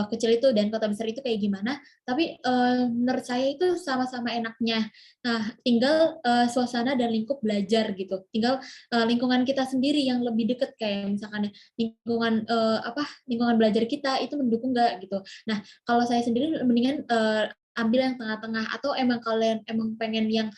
kecil itu dan kota besar itu kayak gimana, tapi menurut saya itu sama-sama enaknya. Nah, tinggal suasana dan lingkup belajar gitu, tinggal lingkungan kita sendiri yang lebih deket, kayak misalkan lingkungan belajar kita itu mendukung nggak gitu. Nah, kalau saya sendiri mendingan ambil yang tengah-tengah, atau emang kalian emang pengen yang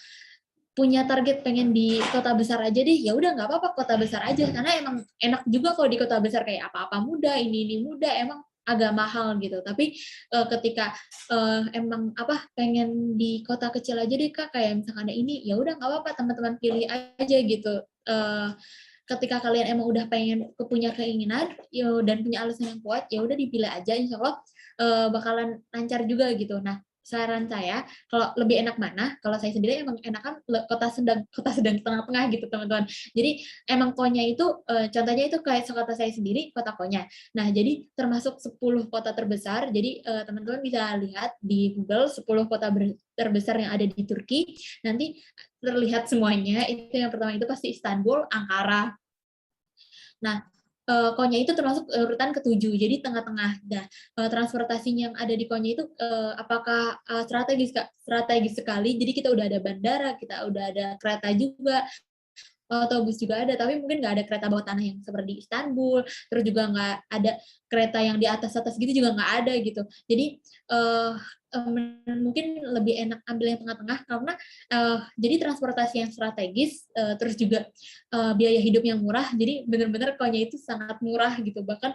punya target pengen di kota besar aja deh, ya udah nggak apa-apa kota besar aja, karena emang enak juga kalau di kota besar, kayak apa-apa mudah, ini mudah, emang agak mahal gitu. Tapi ketika emang pengen di kota kecil aja deh Kak, kayak misalkan ada ini, ya udah nggak apa-apa, teman-teman pilih aja gitu. Ketika kalian emang udah pengen punya keinginan dan punya alasan yang kuat, ya udah dipilih aja, insya Allah bakalan lancar juga gitu. Nah, saran saya, kalau lebih enak mana? Kalau saya sendiri emang enakan kota sedang tengah-tengah gitu teman-teman. Jadi emang Konya itu contohnya itu kayak kota saya sendiri, kota Konya. Nah, jadi termasuk 10 kota terbesar. Jadi teman-teman bisa lihat di Google 10 kota terbesar yang ada di Turki. Nanti terlihat semuanya. Itu yang pertama itu pasti Istanbul, Ankara. Nah, Konya itu termasuk urutan ke-7, jadi tengah-tengah. Nah, transportasinya yang ada di Konya itu apakah strategis, Kak? Strategis sekali, jadi kita udah ada bandara, kita udah ada kereta juga, autobus juga ada, tapi mungkin nggak ada kereta bawah tanah yang seperti di Istanbul, terus juga nggak ada kereta yang di atas-atas gitu juga nggak ada gitu. Jadi mungkin lebih enak ambil yang tengah-tengah, karena jadi transportasi yang strategis, terus juga biaya hidup yang murah, jadi benar-benar Konya itu sangat murah gitu, bahkan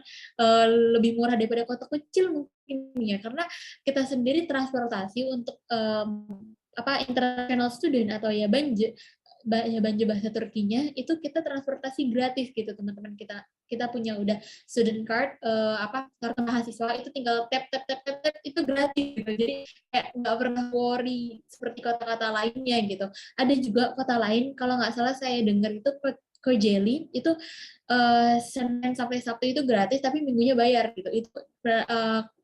lebih murah daripada kota kecil mungkin ya, karena kita sendiri transportasi untuk international student atau ya Banja bahasa Turkinya itu kita transportasi gratis gitu teman-teman. Kita punya udah student card, kartu mahasiswa, itu tinggal tap itu gratis gitu. Jadi kayak nggak pernah worry seperti kota-kota lainnya gitu. Ada juga kota lain, kalau nggak salah saya dengar itu Kocaeli itu Senin sampai Sabtu itu gratis, tapi minggunya bayar gitu.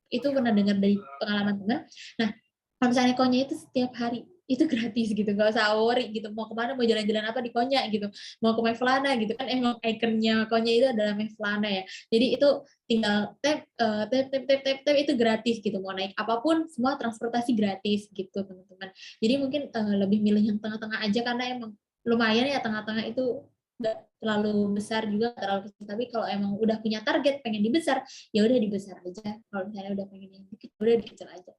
Itu pernah dengar dari pengalaman teman. Nah, kalau misalnya Konya itu setiap hari itu gratis gitu, nggak usah worry gitu, mau kemana, mau jalan-jalan apa di Konya gitu, mau ke Mevlana gitu kan, emang ikonnya Konya itu adalah Mevlana ya, jadi itu tinggal tap itu gratis gitu, mau naik apapun semua transportasi gratis gitu teman-teman. Jadi mungkin lebih milih yang tengah-tengah aja, karena emang lumayan ya, tengah-tengah itu nggak terlalu besar juga, terlalu kecil, tapi kalau emang udah punya target pengen di besar, ya udah di besar aja. Kalau misalnya udah pengen yang dikit, udah di kecil aja.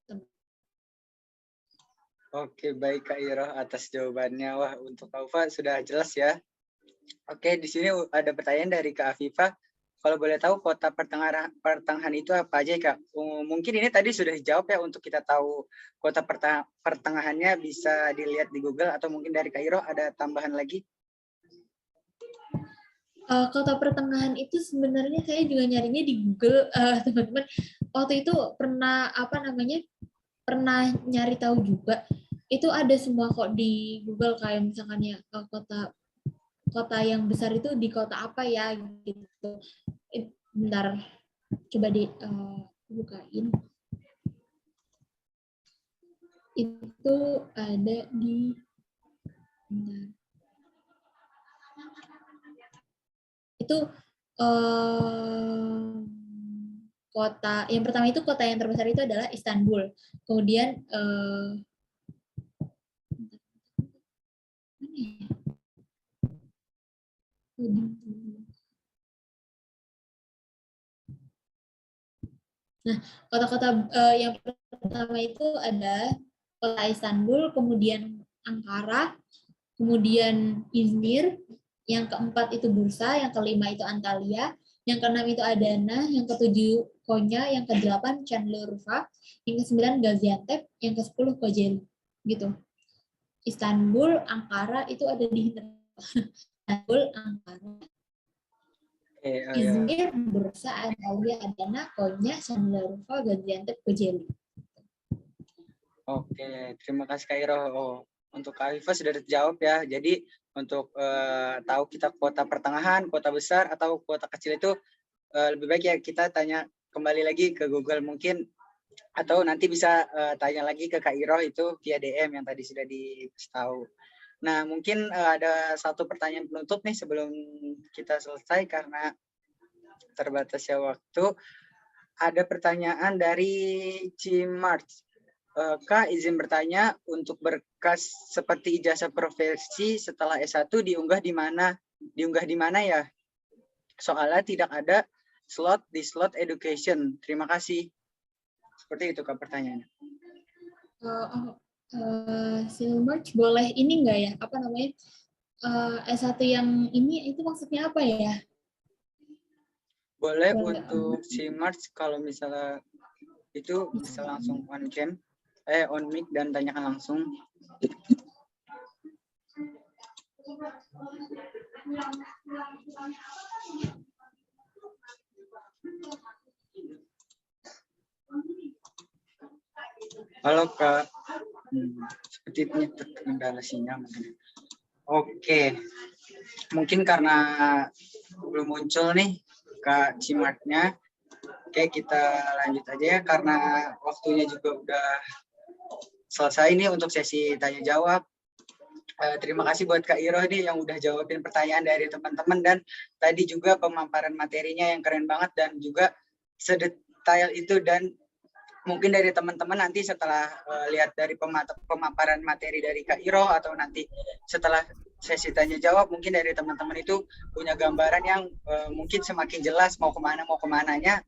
Oke, baik Kak Iro atas jawabannya. Wah, untuk Kak Ufa sudah jelas ya. Oke, di sini ada pertanyaan dari Kak Afifah. Kalau boleh tahu kota pertengahan itu apa aja, Kak? Mungkin ini tadi sudah dijawab ya, untuk kita tahu kota pertengahannya bisa dilihat di Google, atau mungkin dari Kak Iro ada tambahan lagi? Kota pertengahan itu sebenarnya saya juga nyarinya di Google, teman-teman. Waktu itu pernah nyari tahu juga. Itu ada semua kok di Google, kayak misalkan ya kota yang besar itu di kota apa ya gitu. Bentar, coba bukain. Itu ada di bentar. Itu kota yang pertama, itu kota yang terbesar itu adalah Istanbul. Kemudian nah, kota-kota yang pertama itu ada kota Istanbul, kemudian Ankara, kemudian Izmir, yang keempat itu Bursa, yang kelima itu Antalya, yang keenam itu Adana, yang ketujuh Konya, yang kedelapan Şanlıurfa, yang kesembilan Gaziantep, yang ke-10 Kocaeli, gitu. Istanbul, Ankara itu ada di Istanbul, Ankara, Izmir, Bursa, Antalya, Adana, Konya, Şanlıurfa, Gaziantep, Kocaeli. Oke, terima kasih Kak Iro. Untuk Kak Afifah sudah terjawab ya. Jadi untuk tahu kita kota pertengahan, kota besar, atau kota kecil itu lebih baik ya kita tanya kembali lagi ke Google mungkin, atau nanti bisa tanya lagi ke Kak Iro itu via DM yang tadi sudah dikasih tahu. Nah, mungkin ada satu pertanyaan penutup nih sebelum kita selesai karena terbatasnya waktu. Ada pertanyaan dari Cimart. Kak, izin bertanya, untuk berkas seperti ijazah profesi setelah S1 diunggah di mana? Diunggah di mana ya? Soalnya tidak ada slot di slot education. Terima kasih. Seperti itu Kak pertanyaannya. Silmerch boleh ini enggak ya? Apa namanya? S1 yang ini itu maksudnya apa ya? Boleh untuk Cimart kalau misalnya itu bisa langsung on cam, on mic dan tanyakan langsung. Halo Kak, seperti ini terkendala sinyal. Oke, mungkin karena belum muncul nih Kak Cimartnya. Oke, kita lanjut aja ya karena waktunya juga udah selesai nih untuk sesi tanya jawab. Terima kasih buat Kak Iro nih yang udah jawabin pertanyaan dari teman-teman, dan tadi juga pemaparan materinya yang keren banget dan juga sedetail itu. Dan mungkin dari teman-teman nanti setelah lihat dari pemaparan materi dari Kak Iro, atau nanti setelah sesi tanya jawab, mungkin dari teman-teman itu punya gambaran yang mungkin semakin jelas mau kemananya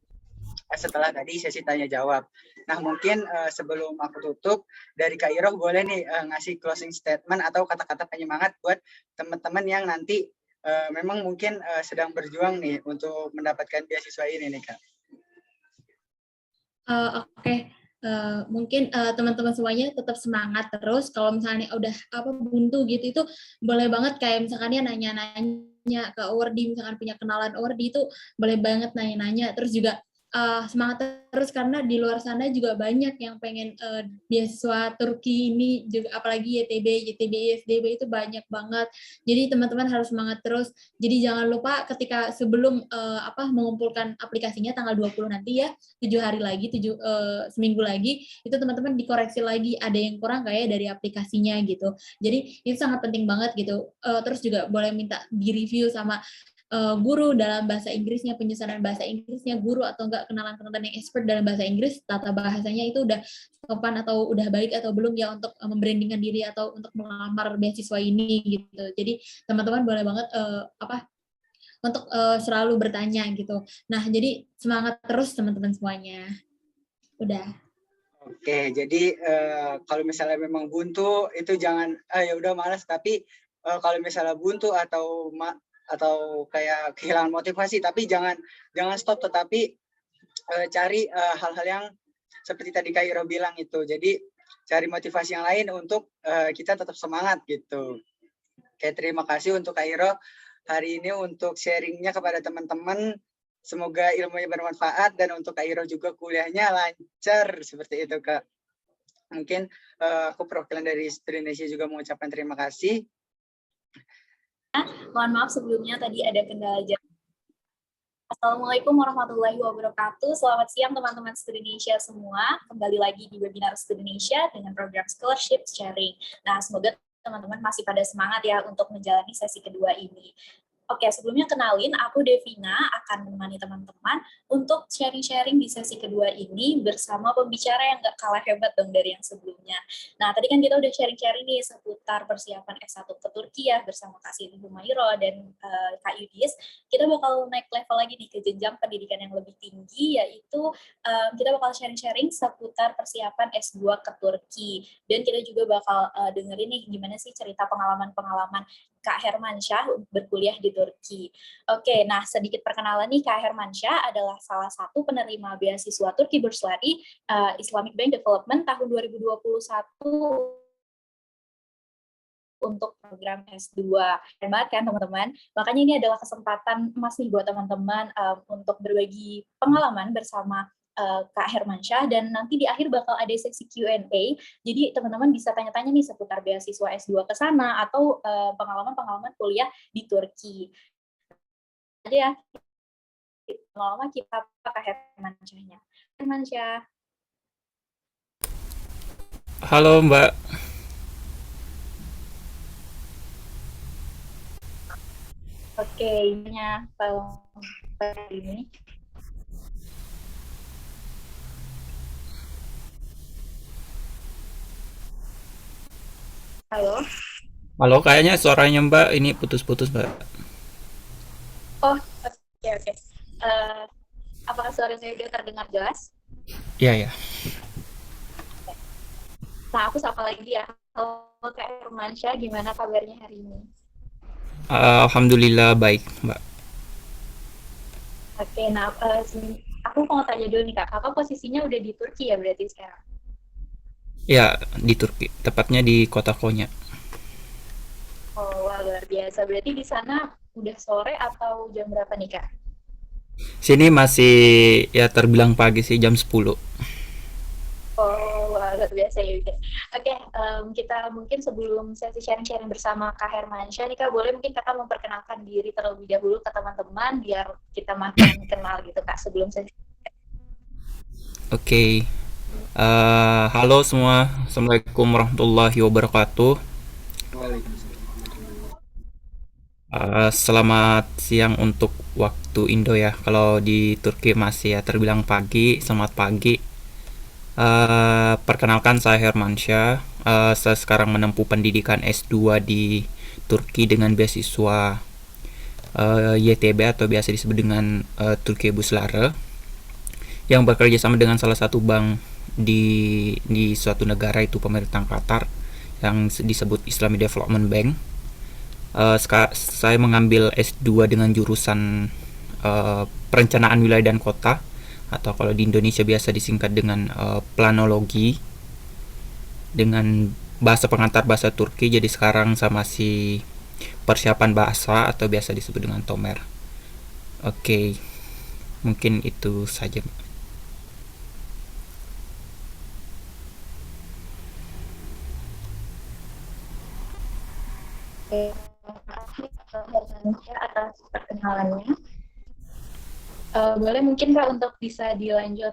setelah tadi sesi tanya jawab. Nah, mungkin sebelum aku tutup, dari Kak Iro boleh nih ngasih closing statement atau kata-kata penyemangat buat teman-teman yang nanti memang mungkin sedang berjuang nih untuk mendapatkan beasiswa ini nih Kak. Oke. Mungkin teman-teman semuanya tetap semangat terus. Kalau misalnya udah buntu gitu, itu boleh banget kayak misalkan ya nanya-nanya ke Awardee, misalkan punya kenalan Awardee, itu boleh banget nanya-nanya. Terus juga semangat terus karena di luar sana juga banyak yang pengen beasiswa Turki ini juga, apalagi YTB, ISDB itu banyak banget. Jadi teman-teman harus semangat terus. Jadi jangan lupa ketika sebelum mengumpulkan aplikasinya tanggal 20 nanti ya, 7 hari lagi, seminggu lagi, itu teman-teman dikoreksi lagi ada yang kurang kayak dari aplikasinya gitu. Jadi itu sangat penting banget gitu. Terus juga boleh minta di-review sama guru dalam bahasa Inggrisnya, penyusunan bahasa Inggrisnya, guru atau enggak kenalan-kenalan yang expert dalam bahasa Inggris, tata bahasanya itu udah sopan atau udah baik atau belum ya untuk membrandingkan diri atau untuk melamar beasiswa ini gitu. Jadi teman-teman boleh banget untuk selalu bertanya gitu. Nah, jadi semangat terus teman-teman semuanya. Udah. Oke, jadi kalau misalnya memang buntu itu jangan ya udah malas, tapi kalau misalnya buntu atau kayak kehilangan motivasi, tapi jangan stop, tetapi cari hal-hal yang seperti tadi Kak Iro bilang itu. Jadi cari motivasi yang lain untuk kita tetap semangat gitu. Oke, terima kasih untuk Kak Iro hari ini untuk sharingnya kepada teman-teman. Semoga ilmunya bermanfaat dan untuk Kak Iro juga kuliahnya lancar seperti itu Kak. Mungkin aku perwakilan dari Studi Indonesia juga mengucapkan terima kasih. Mohon maaf sebelumnya tadi ada kendala jaringan. Assalamualaikum warahmatullahi wabarakatuh. Selamat siang teman-teman Studi Indonesia semua. Kembali lagi di webinar Studi Indonesia dengan program Scholarship Sharing. Nah, semoga teman-teman masih pada semangat ya untuk menjalani sesi kedua ini. Oke, sebelumnya kenalin, aku Devina akan menemani teman-teman untuk sharing-sharing di sesi kedua ini bersama pembicara yang gak kalah hebat dong dari yang sebelumnya. Nah, tadi kan kita udah sharing-sharing nih seputar persiapan S1 ke Turki ya bersama Kak Siti Humairo dan Kak Yudis. Kita bakal naik level lagi nih ke jenjang pendidikan yang lebih tinggi, yaitu kita bakal sharing-sharing seputar persiapan S2 ke Turki. Dan kita juga bakal dengerin nih gimana sih cerita pengalaman-pengalaman Kak Hermansyah berkuliah di Turki. Oke, nah sedikit perkenalan nih, Kak Hermansyah adalah salah satu penerima beasiswa Turki Burslari Islamic Bank Development tahun 2021 untuk program S2. Hebat kan teman-teman? Makanya ini adalah kesempatan emas nih buat teman-teman untuk berbagi pengalaman bersama Kak Hermansyah, dan nanti di akhir bakal ada sesi Q&A, jadi teman-teman bisa tanya-tanya nih seputar beasiswa S2 ke sana atau pengalaman-pengalaman kuliah di Turki. Aja ya, lama kita Kak Hermansyahnya. Hermansyah. Halo Mbak. Oke, ininya tolong ini. Halo. Halo, kayaknya suaranya Mbak ini putus-putus Mbak. Oh, oke. Apakah suara saya sudah terdengar jelas? Iya ya. Nah, aku sapa lagi ya. Halo Kak Hermansyah, gimana kabarnya hari ini? Alhamdulillah baik Mbak. Oke, nah aku mau tanya dulu nih Kak, Kakak posisinya udah di Turki ya berarti sekarang? Ya, di Turki, tepatnya di kota Konya. Oh, wah, luar biasa. Berarti di sana udah sore atau jam berapa nih Kak? Sini masih ya terbilang pagi sih, jam 10. Oh, wah, luar biasa ya udah. Oke, kita mungkin sebelum sesi sharing-sharing bersama Kak Hermansyah nih Kak, boleh mungkin Kakak memperkenalkan diri terlebih dahulu ke teman-teman biar kita makin kenal gitu Kak sebelum sesi. Oke. Halo semua. Assalamualaikum warahmatullahi wabarakatuh. Selamat siang untuk waktu Indo ya. Kalau di Turki masih ya terbilang pagi. Selamat pagi. Perkenalkan saya Hermansyah. Saya sekarang menempuh pendidikan S2 di Turki dengan beasiswa YTB atau biasa disebut dengan Turki Buslare, yang bekerja sama dengan salah satu bank di suatu negara, itu pemerintahan Qatar, yang disebut Islamic Development Bank. Saya mengambil S2 dengan jurusan perencanaan wilayah dan kota, atau kalau di Indonesia biasa disingkat dengan planologi, dengan bahasa pengantar bahasa Turki. Jadi sekarang saya masih persiapan bahasa atau biasa disebut dengan Tomer. Oke, mungkin itu saja. Atas perkenalannya. Boleh mungkin Kak untuk bisa dilanjut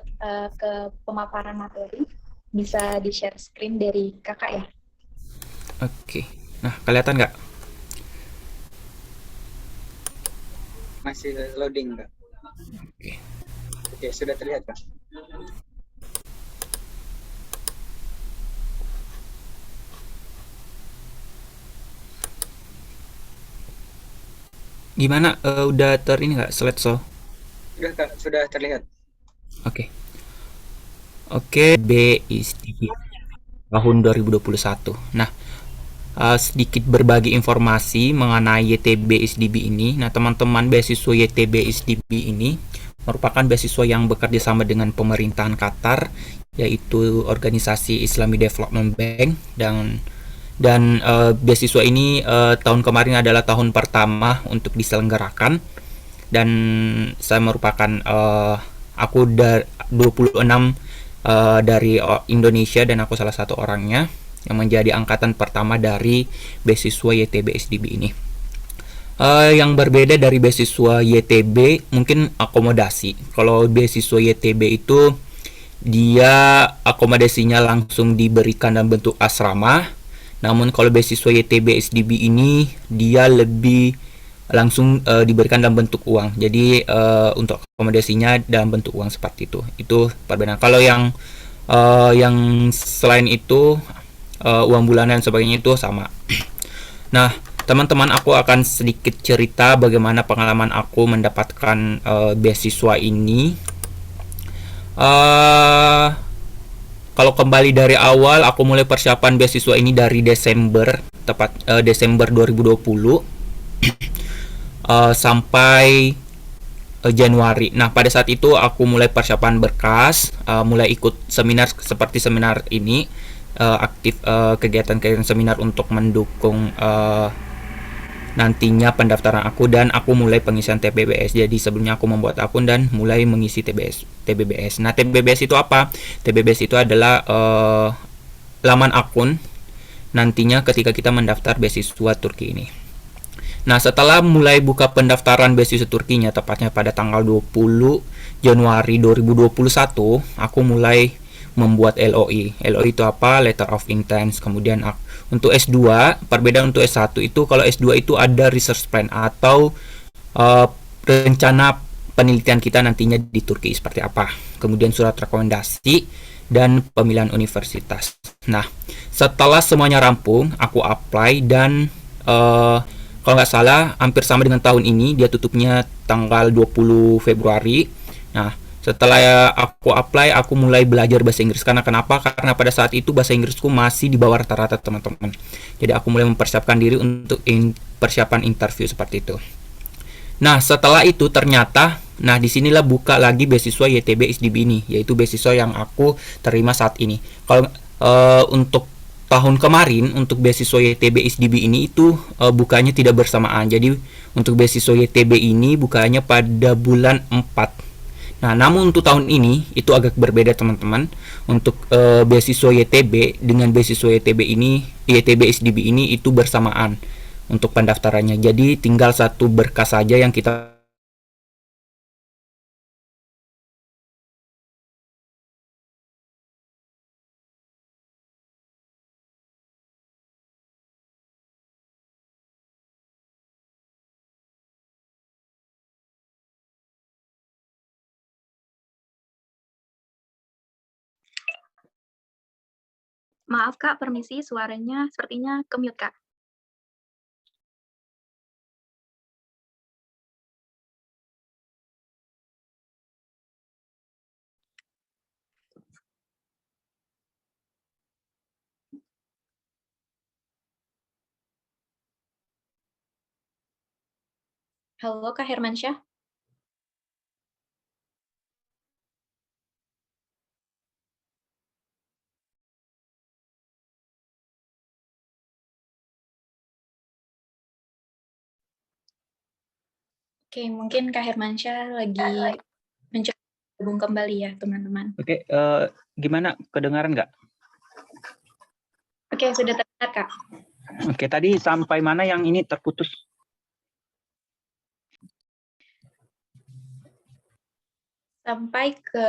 ke pemaparan materi, bisa di-share screen dari Kakak ya. Oke, nah kelihatan nggak? Masih loading Kak. Oke, sudah terlihat Kak. Gimana? Udah ini nggak slide so? Sudah Kak, sudah terlihat. Oke. Oke, BISDB tahun 2021. Nah, sedikit berbagi informasi mengenai YTB ISDB ini. Nah, teman-teman, beasiswa YTB ISDB ini merupakan beasiswa yang bekerja sama dengan pemerintahan Qatar, yaitu organisasi Islamic Development Bank, dan beasiswa ini tahun kemarin adalah tahun pertama untuk diselenggarakan, dan saya merupakan aku 26 dari Indonesia, dan aku salah satu orangnya yang menjadi angkatan pertama dari beasiswa YTB SDB ini. Yang berbeda dari beasiswa YTB mungkin akomodasi. Kalau beasiswa YTB itu dia akomodasinya langsung diberikan dalam bentuk asrama. Namun kalau beasiswa YTB SDB ini dia lebih langsung diberikan dalam bentuk uang. Jadi untuk akomodasinya dalam bentuk uang seperti itu. Itu perbedaan. Kalau yang selain itu uang bulanan dan sebagainya itu sama. Nah, teman-teman, aku akan sedikit cerita bagaimana pengalaman aku mendapatkan beasiswa ini. Kalau kembali dari awal, aku mulai persiapan beasiswa ini dari Desember, Desember 2020 sampai Januari. Nah, pada saat itu aku mulai persiapan berkas, mulai ikut seminar seperti seminar ini, aktif kegiatan-kegiatan seminar untuk mendukung nantinya pendaftaran aku, dan aku mulai pengisian TBBS. Jadi sebelumnya aku membuat akun dan mulai mengisi TBBS. Nah, TBBS itu apa? TBBS itu adalah laman akun nantinya ketika kita mendaftar beasiswa Turki ini. Nah, setelah mulai buka pendaftaran beasiswa Turkinya, tepatnya pada tanggal 20 Januari 2021, aku mulai membuat LOI. LOI itu apa? Letter of Intent. Kemudian untuk S2, perbedaan untuk S1 itu, kalau S2 itu ada research plan atau rencana penelitian kita nantinya di Turki seperti apa. Kemudian surat rekomendasi dan pemilihan universitas. Nah, setelah semuanya rampung, aku apply, dan kalau nggak salah hampir sama dengan tahun ini, dia tutupnya tanggal 20 Februari. Nah, setelah aku apply, aku mulai belajar bahasa Inggris. Karena kenapa? Karena pada saat itu bahasa Inggrisku masih di bawah rata-rata, teman-teman. Jadi aku mulai mempersiapkan diri untuk persiapan interview seperti itu. Nah, setelah itu ternyata, nah disinilah buka lagi beasiswa YTB ISDB ini, yaitu beasiswa yang aku terima saat ini. Kalau untuk tahun kemarin, untuk beasiswa YTB ISDB ini itu bukanya tidak bersamaan. Jadi untuk beasiswa YTB ini bukanya pada bulan 4. Nah, namun untuk tahun ini itu agak berbeda, teman-teman. Untuk beasiswa YTB dengan beasiswa YTB ini, YTB SDB ini itu bersamaan untuk pendaftarannya. Jadi tinggal satu berkas saja yang kita Maaf Kak, permisi, suaranya sepertinya ke-mute Kak. Halo Kak Hermansyah. Oke, mungkin Kak Hermansyah lagi mencoba gabung kembali ya, teman-teman. Oke, gimana? Kedengaran nggak? Oke, sudah terdengar Kak. Oke, tadi sampai mana yang ini terputus? Sampai ke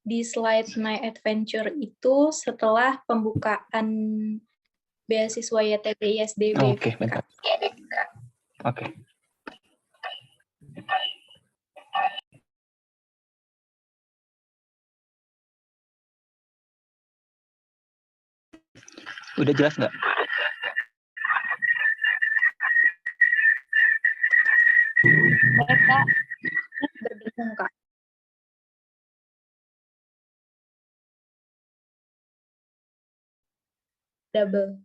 di slide My Adventure itu setelah pembukaan beasiswa YTB ISDB. Oke, bentar. Oke. Udah jelas nggak? Kak, berdengung Kak. double.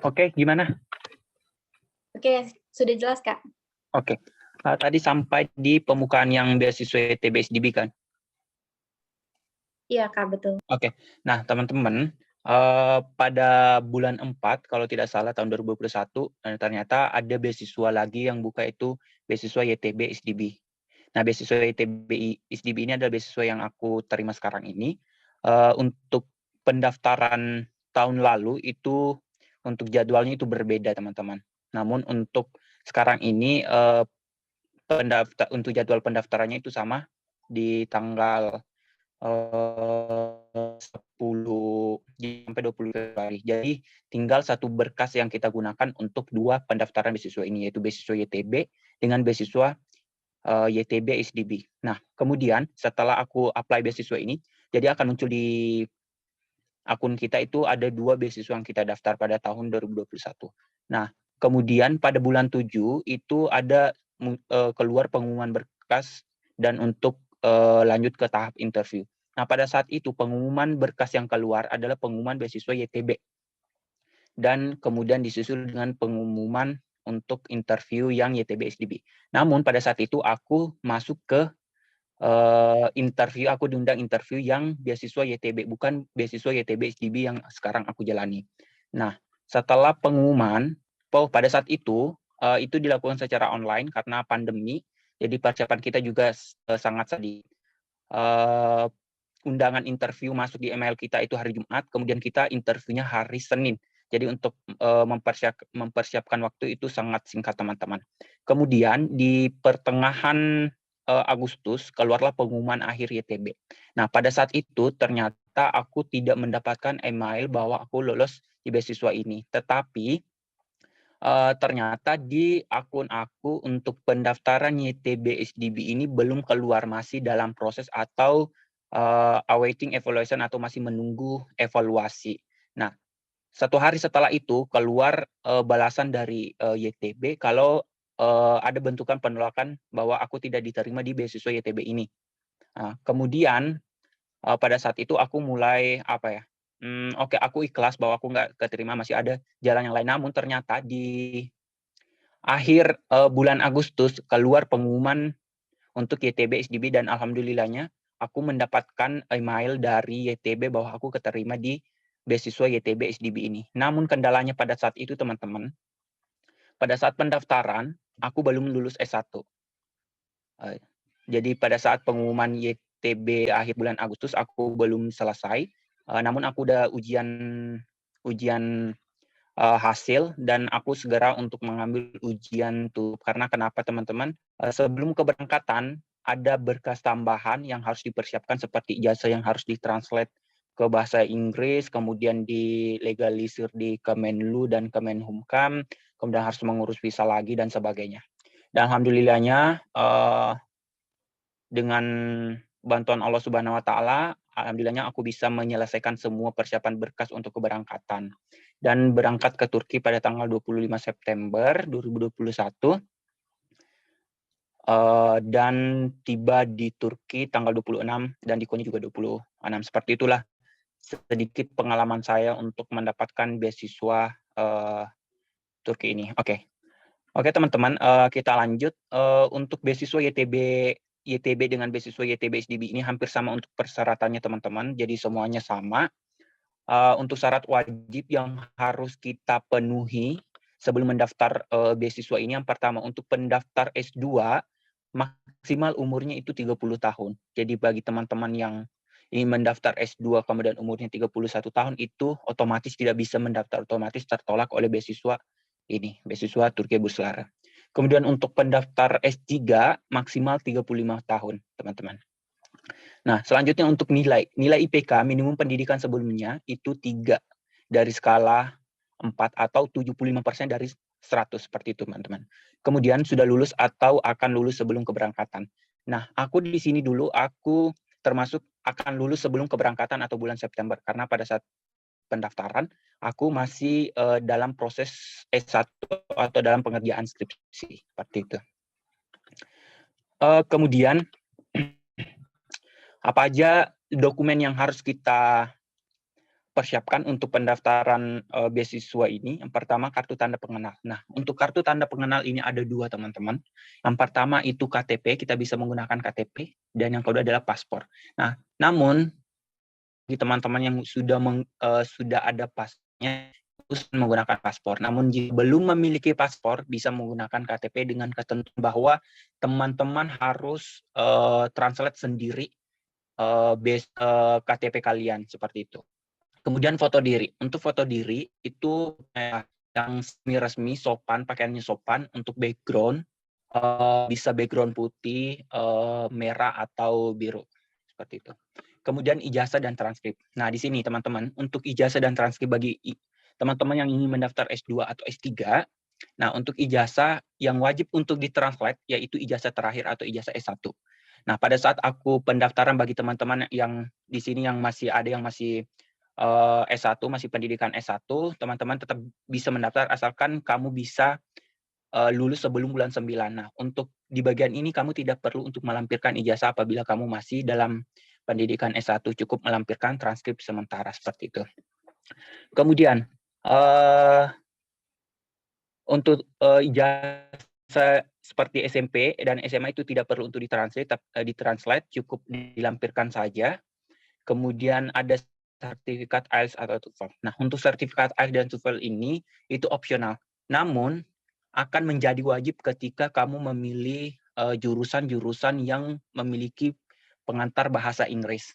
Oke, gimana? Oke, sudah jelas, Kak? Oke. Tadi sampai di pembukaan yang beasiswa YTB SDB kan? Iya, Kak, betul. Oke. Nah, teman-teman, pada bulan 4, kalau tidak salah tahun 2021, ternyata ada beasiswa lagi yang buka, itu beasiswa YTB SDB. Nah, beasiswa YTB SDB ini adalah beasiswa yang aku terima sekarang ini. Untuk pendaftaran tahun lalu itu untuk jadwalnya itu berbeda, teman-teman. Namun untuk sekarang ini untuk jadwal pendaftarannya itu sama di tanggal 10 sampai 20 Februari. Jadi tinggal satu berkas yang kita gunakan untuk 2 pendaftaran beasiswa ini, yaitu beasiswa YTB dengan beasiswa YTB SDB. Nah, kemudian setelah aku apply beasiswa ini, jadi akan muncul di akun kita itu ada 2 beasiswa yang kita daftar pada tahun 2021. Nah, kemudian pada bulan 7 itu ada keluar pengumuman berkas dan untuk lanjut ke tahap interview. Nah, pada saat itu pengumuman berkas yang keluar adalah pengumuman beasiswa YTB. Dan kemudian disusul dengan pengumuman untuk interview yang YTB SDB. Namun pada saat itu aku masuk ke aku diundang interview yang beasiswa YTB, bukan beasiswa YTB SDB yang sekarang aku jalani. Nah, setelah pengumuman, pada saat itu dilakukan secara online karena pandemi, jadi persiapan kita juga sangat sedikit. Undangan interview masuk di email kita itu hari Jumat, kemudian kita interviewnya hari Senin. Jadi untuk mempersiapkan waktu itu sangat singkat, teman-teman. Kemudian di pertengahan Agustus keluarlah pengumuman akhir YTB. Nah, pada saat itu ternyata aku tidak mendapatkan email bahwa aku lolos di beasiswa ini. Tetapi ternyata di akun aku untuk pendaftaran YTB SDB ini belum keluar, masih dalam proses atau awaiting evaluation atau masih menunggu evaluasi. Nah, 1 hari setelah itu keluar balasan dari YTB kalau ada bentukan penolakan bahwa aku tidak diterima di beasiswa YTB ini. Nah, kemudian pada saat itu aku mulai oke, aku ikhlas bahwa aku nggak keterima, masih ada jalan yang lain. Namun ternyata di akhir bulan Agustus keluar pengumuman untuk YTB SDB dan alhamdulillahnya aku mendapatkan email dari YTB bahwa aku keterima di beasiswa YTB SDB ini. Namun kendalanya pada saat itu, teman-teman, pada saat pendaftaran, aku belum lulus S1. Jadi pada saat pengumuman YTB akhir bulan Agustus, aku belum selesai. Namun aku udah ujian hasil dan aku segera untuk mengambil ujian tuh. Karena kenapa, teman-teman? Sebelum keberangkatan, ada berkas tambahan yang harus dipersiapkan seperti ijazah yang harus ditranslate ke bahasa Inggris, kemudian dilegalisir di Kemenlu dan Kemenhumkam, kemudian harus mengurus visa lagi dan sebagainya. Dan alhamdulillahnya dengan bantuan Allah Subhanahu wa taala, alhamdulillahnya aku bisa menyelesaikan semua persiapan berkas untuk keberangkatan dan berangkat ke Turki pada tanggal 25 September 2021. Dan tiba di Turki tanggal 26 dan di Konya juga 26. Seperti itulah sedikit pengalaman saya untuk mendapatkan beasiswa Turki ini. Oke, teman-teman, kita lanjut. Untuk beasiswa YTB dengan beasiswa YTB SDB ini hampir sama untuk persyaratannya, teman-teman. Jadi semuanya sama. Untuk syarat wajib yang harus kita penuhi sebelum mendaftar beasiswa ini, yang pertama untuk pendaftar S2 maksimal umurnya itu 30 tahun. Jadi bagi teman-teman yang ingin mendaftar S2 kemudian umurnya 31 tahun itu otomatis tidak bisa mendaftar, otomatis tertolak oleh beasiswa ini, beasiswa Turki Burslara. Kemudian untuk pendaftar S3 maksimal 35 tahun, teman-teman. Nah, selanjutnya untuk nilai IPK minimum pendidikan sebelumnya itu 3 dari skala 4 atau 75% dari 100, seperti itu, teman-teman. Kemudian sudah lulus atau akan lulus sebelum keberangkatan. Nah, aku di sini dulu aku termasuk akan lulus sebelum keberangkatan atau bulan September, karena pada saat pendaftaran aku masih dalam proses S1 atau dalam pengerjaan skripsi seperti itu. Kemudian apa aja dokumen yang harus kita persiapkan untuk pendaftaran beasiswa ini? Yang pertama, kartu tanda pengenal. Nah, untuk kartu tanda pengenal ini ada 2, teman-teman. Yang pertama itu KTP, kita bisa menggunakan KTP, dan yang kedua adalah paspor. Nah, namun bagi teman-teman yang sudah ada paspornya, harus menggunakan paspor. Namun jika belum memiliki paspor, bisa menggunakan KTP dengan ketentuan bahwa teman-teman harus translate sendiri KTP kalian, seperti itu. Kemudian foto diri. Untuk foto diri itu yang resmi, sopan, pakaiannya sopan. Untuk background bisa background putih, merah atau biru seperti itu. Kemudian ijazah dan transkrip. Nah, di sini teman-teman, untuk ijazah dan transkrip bagi teman-teman yang ingin mendaftar S2 atau S3, nah untuk ijazah yang wajib untuk ditranslate yaitu ijazah terakhir atau ijazah S1. Nah, pada saat aku pendaftaran bagi teman-teman yang di sini yang masih ada yang masih S1, masih pendidikan S1, teman-teman tetap bisa mendaftar asalkan kamu bisa lulus sebelum bulan 9. Nah, untuk di bagian ini kamu tidak perlu untuk melampirkan ijazah apabila kamu masih dalam pendidikan S1, cukup melampirkan transkrip sementara seperti itu. Kemudian untuk ijazah seperti SMP dan SMA itu tidak perlu untuk ditranslate, cukup dilampirkan saja. Kemudian ada sertifikat IELTS atau TOEFL. Nah, untuk sertifikat IELTS dan TOEFL ini itu opsional. Namun akan menjadi wajib ketika kamu memilih jurusan-jurusan yang memiliki pengantar bahasa Inggris.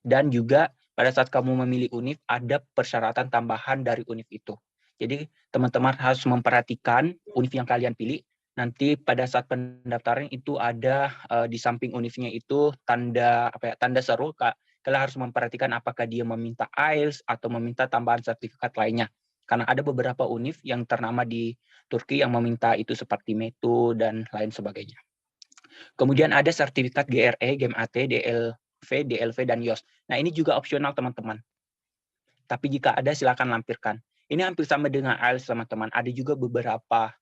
Dan juga pada saat kamu memilih univ ada persyaratan tambahan dari univ itu. Jadi teman-teman harus memperhatikan univ yang kalian pilih. Nanti pada saat pendaftaran itu ada di samping univnya itu tanda seru. Kalian harus memperhatikan apakah dia meminta IELTS atau meminta tambahan sertifikat lainnya. Karena ada beberapa univ yang ternama di Turki yang meminta itu seperti METU dan lain sebagainya. Kemudian ada sertifikat GRE, GMAT, DLV, dan YOS. Nah, ini juga opsional teman-teman. Tapi jika ada silakan lampirkan. Ini hampir sama dengan IELTS teman-teman. Ada juga beberapa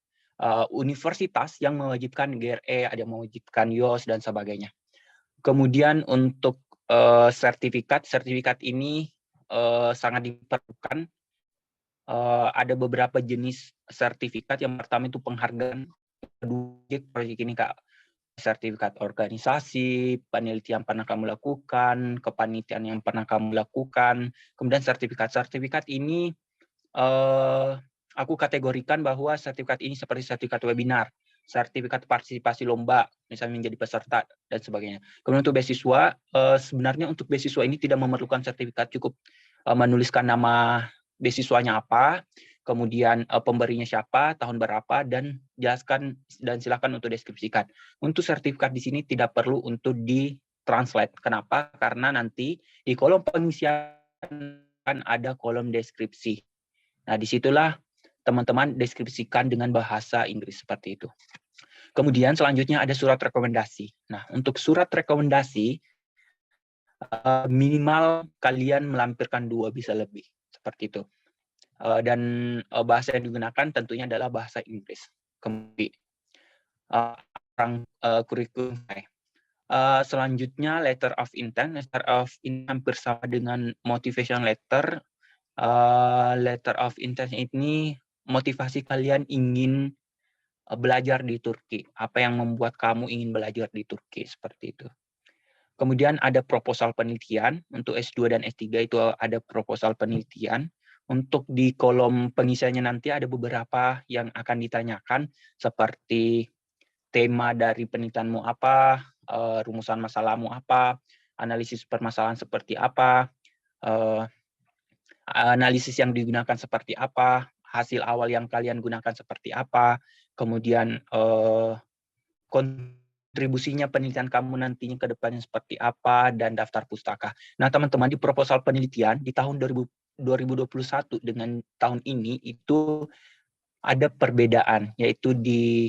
universitas yang mewajibkan GRE, ada yang mewajibkan YOS dan sebagainya. Kemudian untuk sertifikat ini sangat diperlukan. Ada beberapa jenis sertifikat. Yang pertama itu penghargaan proyek ini Kak. Sertifikat organisasi, penelitian pernah kamu lakukan, kepanitiaan yang pernah kamu lakukan. Kemudian sertifikat ini aku kategorikan bahwa sertifikat ini seperti sertifikat webinar, sertifikat partisipasi lomba, misalnya menjadi peserta dan sebagainya. Kemudian untuk beasiswa, sebenarnya untuk beasiswa ini tidak memerlukan sertifikat, cukup menuliskan nama beasiswanya apa, kemudian pemberinya siapa, tahun berapa, dan jelaskan dan silakan untuk deskripsikan. Untuk sertifikat di sini tidak perlu untuk ditranslate. Kenapa? Karena nanti di kolom pengisian ada kolom deskripsi. Nah, disitulah teman-teman deskripsikan dengan bahasa Inggris seperti itu. Kemudian selanjutnya ada surat rekomendasi. Nah, untuk surat rekomendasi minimal kalian melampirkan 2 bisa lebih seperti itu. Dan bahasa yang digunakan tentunya adalah bahasa Inggris. Kemudian kurikulum. Selanjutnya letter of intent. Letter of intent hampir sama dengan motivation letter. Letter of intent ini motivasi kalian ingin belajar di Turki. Apa yang membuat kamu ingin belajar di Turki seperti itu. Kemudian ada proposal penelitian. Untuk S2 dan S3 itu ada proposal penelitian. Untuk di kolom pengisiannya nanti ada beberapa yang akan ditanyakan seperti tema dari penelitianmu apa, rumusan masalahmu apa, analisis permasalahan seperti apa, analisis yang digunakan seperti apa, hasil awal yang kalian gunakan seperti apa, kemudian kontribusinya penelitian kamu nantinya ke depannya seperti apa, dan daftar pustaka. Nah, teman-teman, di proposal penelitian di tahun 2021 dengan tahun ini itu ada perbedaan, yaitu di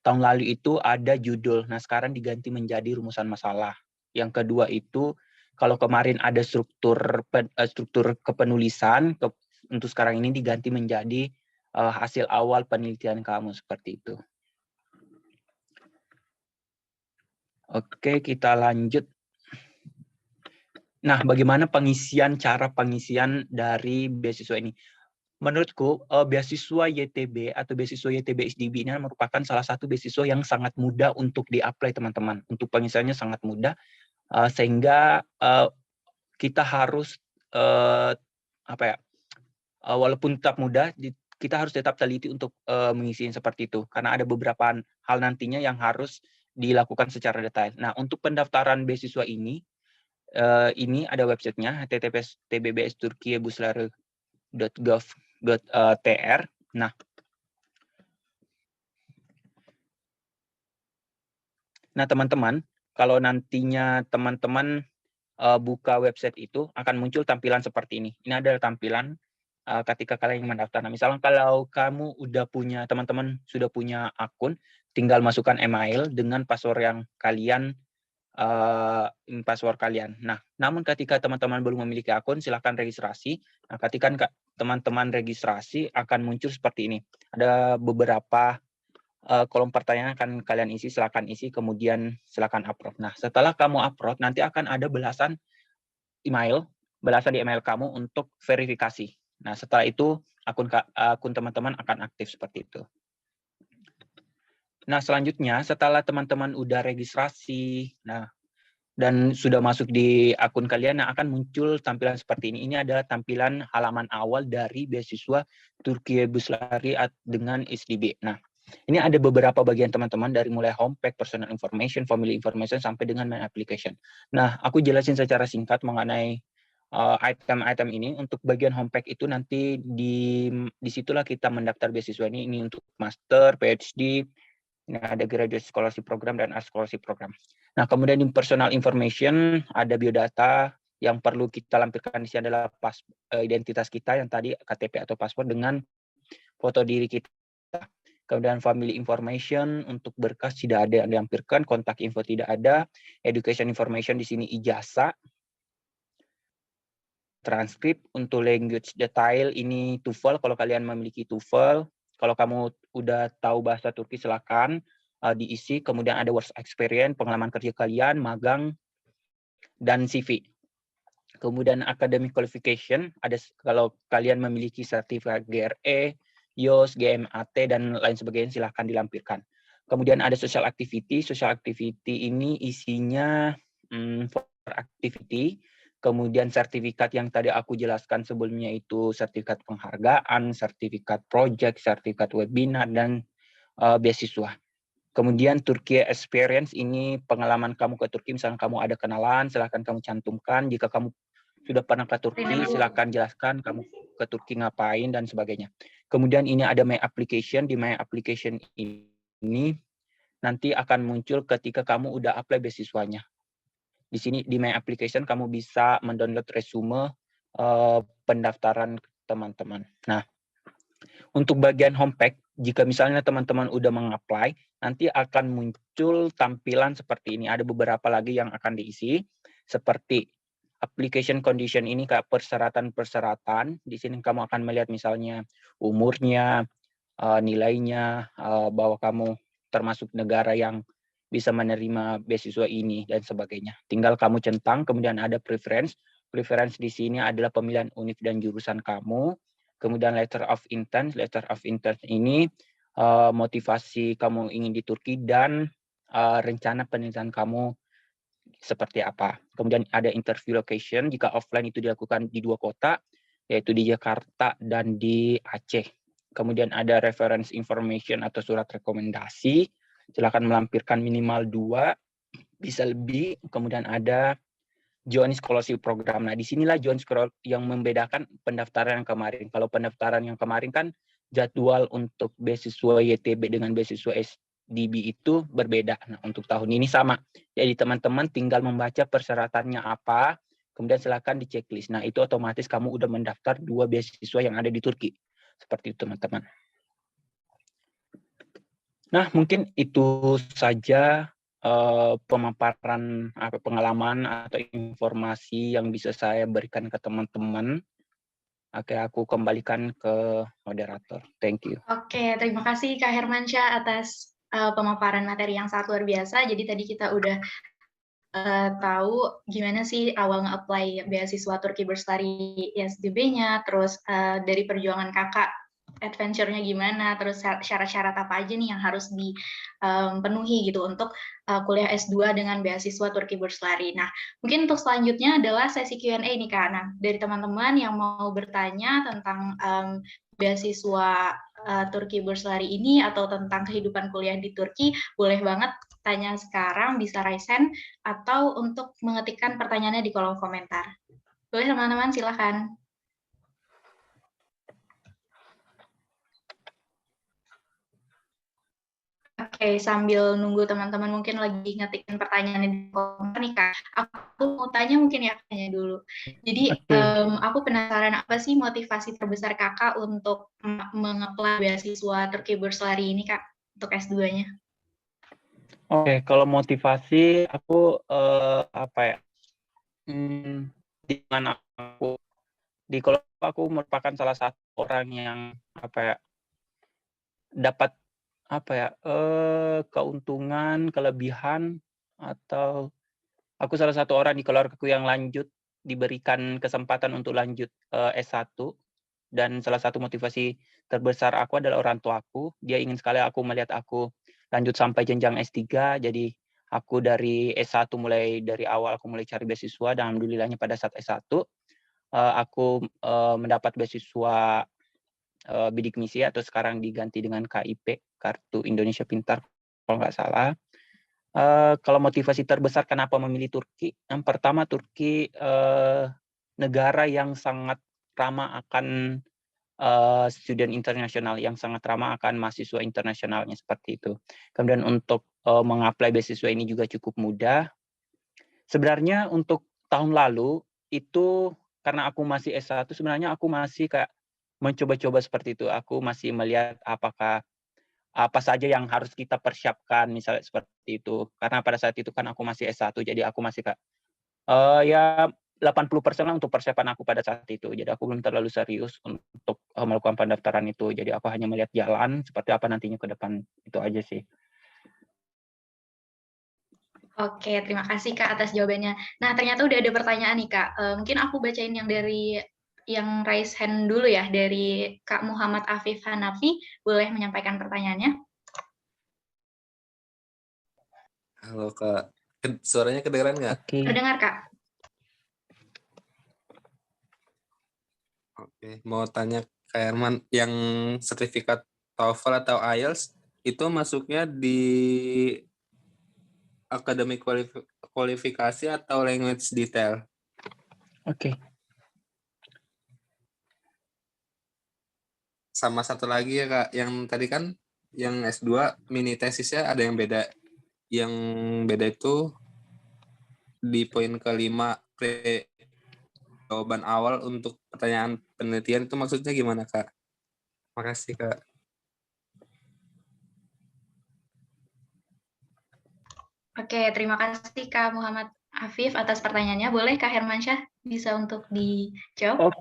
tahun lalu itu ada judul, nah sekarang diganti menjadi rumusan masalah. Yang kedua itu Kalau kemarin ada struktur kepenulisan, untuk sekarang ini diganti menjadi hasil awal penelitian kamu, seperti itu. Oke, kita lanjut. Nah, bagaimana cara pengisian dari beasiswa ini? Menurutku, beasiswa YTB atau beasiswa YTB SDB ini merupakan salah satu beasiswa yang sangat mudah untuk di-apply, teman-teman. Untuk pengisiannya sangat mudah, sehingga kita harus walaupun tetap mudah, kita harus tetap teliti untuk mengisi seperti itu, karena ada beberapa hal nantinya yang harus dilakukan secara detail. Nah, untuk pendaftaran beasiswa ini ada websitenya, https://turkiyebuslare.gov.tr. Nah, teman-teman, kalau nantinya teman-teman buka website itu, akan muncul tampilan seperti ini. Ini adalah tampilan ketika kalian mendaftar. Nah, misalnya kalau teman-teman sudah punya akun, tinggal masukkan email dengan password yang password kalian. Nah, namun ketika teman-teman belum memiliki akun, silakan registrasi. Nah, ketika teman-teman registrasi, akan muncul seperti ini. Ada beberapa kolom pertanyaan akan kalian isi, silakan isi, kemudian silakan upload. Nah, setelah kamu upload, nanti akan ada belasan di email kamu untuk verifikasi. Nah, setelah itu akun teman-teman akan aktif seperti itu. Nah, selanjutnya setelah teman-teman udah registrasi, dan sudah masuk di akun kalian, akan muncul tampilan seperti ini. Ini adalah tampilan halaman awal dari beasiswa Turkiye Buslari dengan SDB. Nah, ini ada beberapa bagian teman-teman, dari mulai homepage, personal information, family information, sampai dengan my application. Nah, aku jelasin secara singkat mengenai item-item ini. Untuk bagian homepage itu nanti disitulah kita mendaftar beasiswa ini. Ini untuk master, PhD, ini ada graduate scholarship program dan art scholarship program. Nah, kemudian di personal information ada biodata. Yang perlu kita lampirkan di sini adalah identitas kita yang tadi KTP atau paspor dengan foto diri kita. Kemudian family information, untuk berkas tidak ada yang dilampirkan, kontak info tidak ada, education information di sini ijazah, transkrip. Untuk language detail ini TOEFL, kalau kalian memiliki TOEFL. Kalau kamu udah tahu bahasa Turki, silakan diisi. Kemudian ada work experience, pengalaman kerja kalian, magang, dan CV. Kemudian academic qualification, ada kalau kalian memiliki sertifikat GRE, YOS, GMAT, dan lain sebagainya, silahkan dilampirkan. Kemudian ada social activity. Social activity ini isinya for activity. Kemudian sertifikat yang tadi aku jelaskan sebelumnya itu sertifikat penghargaan, sertifikat project, sertifikat webinar, dan beasiswa. Kemudian Turki experience, ini pengalaman kamu ke Turki. Misalnya kamu ada kenalan, silahkan kamu cantumkan. Jika kamu sudah pernah ke Turki, silakan jelaskan kamu ke Turki ngapain dan sebagainya. Kemudian ini ada my application. Di my application ini nanti akan muncul ketika kamu udah apply beasiswanya. Di sini di my application kamu bisa mendownload resume pendaftaran teman-teman. Nah, untuk bagian homepage, jika misalnya teman-teman udah mengapply, nanti akan muncul tampilan seperti ini. Ada beberapa lagi yang akan diisi, seperti application condition. Ini kayak persyaratan-persyaratan. Di sini kamu akan melihat misalnya umurnya, nilainya, bahwa kamu termasuk negara yang bisa menerima beasiswa ini, dan sebagainya. Tinggal kamu centang. Kemudian ada preference. Preference di sini adalah pemilihan univ dan jurusan kamu. Kemudian letter of intent. Letter of intent ini motivasi kamu ingin di Turki dan rencana penelitian kamu seperti apa. Kemudian ada interview location. Jika offline itu dilakukan di 2 kota, yaitu di Jakarta dan di Aceh. Kemudian ada reference information atau surat rekomendasi. Silakan melampirkan minimal 2, bisa lebih. Kemudian ada join scholarship program. Nah, disinilah join scholarship yang membedakan pendaftaran yang kemarin. Kalau pendaftaran yang kemarin kan jadwal untuk beasiswa YTB dengan beasiswa SDB itu berbeda. Nah, untuk tahun ini sama. Jadi teman-teman tinggal membaca persyaratannya apa, kemudian silakan di checklist. Nah, itu otomatis kamu udah mendaftar 2 beasiswa yang ada di Turki. Seperti itu, teman-teman. Nah, mungkin itu saja pemaparan pengalaman atau informasi yang bisa saya berikan ke teman-teman. Oke, aku kembalikan ke moderator. Thank you. Oke, terima kasih Kak Hermansyah atas pemaparan materi yang sangat luar biasa. Jadi tadi kita udah tahu gimana sih awal nge-apply beasiswa Turki Berlari ISDB-nya, terus dari perjuangan kakak adventure-nya gimana, terus syarat-syarat apa aja nih yang harus dipenuhi gitu untuk kuliah S2 dengan beasiswa Turki Berlari. Nah, mungkin untuk selanjutnya adalah sesi Q&A nih Kak. Nah, dari teman-teman yang mau bertanya tentang beasiswa Turki Berlari ini atau tentang kehidupan kuliah di Turki, boleh banget tanya sekarang, bisa raise hand, atau untuk mengetikkan pertanyaannya di kolom komentar. Boleh teman-teman, silakan. Oke, sambil nunggu teman-teman mungkin lagi ngetikin pertanyaannya di komentar nih Kak, aku mau tanya mungkin ya tanya dulu. Jadi aku penasaran apa sih motivasi terbesar Kakak untuk mengapply beasiswa Turki Berlari ini Kak, untuk S2-nya? Oke, kalau motivasi aku apa ya? Dengan aku di kelompok aku merupakan salah satu orang yang apa ya? Dapat apa ya? Keuntungan, kelebihan atau aku salah satu orang di keluargaku yang lanjut diberikan kesempatan untuk lanjut S1 dan salah satu motivasi terbesar aku adalah orang tuaku. Dia ingin sekali aku melihat aku lanjut sampai jenjang S3. Jadi aku dari S1 mulai dari awal aku mulai cari beasiswa dan alhamdulillahnya pada saat S1 aku mendapat beasiswa bidik misi atau sekarang diganti dengan KIP, Kartu Indonesia Pintar kalau nggak salah. Kalau motivasi terbesar kenapa memilih Turki? Yang pertama Turki negara yang sangat ramah akan student internasional, yang sangat ramah akan mahasiswa internasionalnya seperti itu. Kemudian untuk mengapply beasiswa ini juga cukup mudah. Sebenarnya untuk tahun lalu itu karena aku masih S1 sebenarnya aku masih kayak mencoba-coba seperti itu. Aku masih melihat apakah apa saja yang harus kita persiapkan misalnya seperti itu. Karena pada saat itu kan aku masih S1 jadi aku masih kayak ya 80% lah untuk persiapan aku pada saat itu. Jadi aku belum terlalu serius untuk melakukan pendaftaran itu. Jadi aku hanya melihat jalan seperti apa nantinya ke depan. Itu aja sih. Oke, terima kasih Kak atas jawabannya. Nah, ternyata udah ada pertanyaan nih Kak. Mungkin aku bacain yang dari yang raise hand dulu ya, dari Kak Muhammad Afif Hanafi. Boleh menyampaikan pertanyaannya? Halo Kak, suaranya kedengeran nggak? Oke. Terdengar Kak? Oke, mau tanya Kak Herman, yang sertifikat TOEFL atau IELTS itu masuknya di akademik kualifikasi atau language detail? Oke. Sama satu lagi ya Kak, yang tadi kan yang S2 mini tesisnya ada yang beda. Yang beda itu di poin kelima jawaban awal untuk pertanyaan penelitian itu maksudnya gimana Kak? Makasih Kak. Oke, terima kasih Kak Muhammad Afif atas pertanyaannya. Boleh Kak Hermansyah bisa untuk dijawab?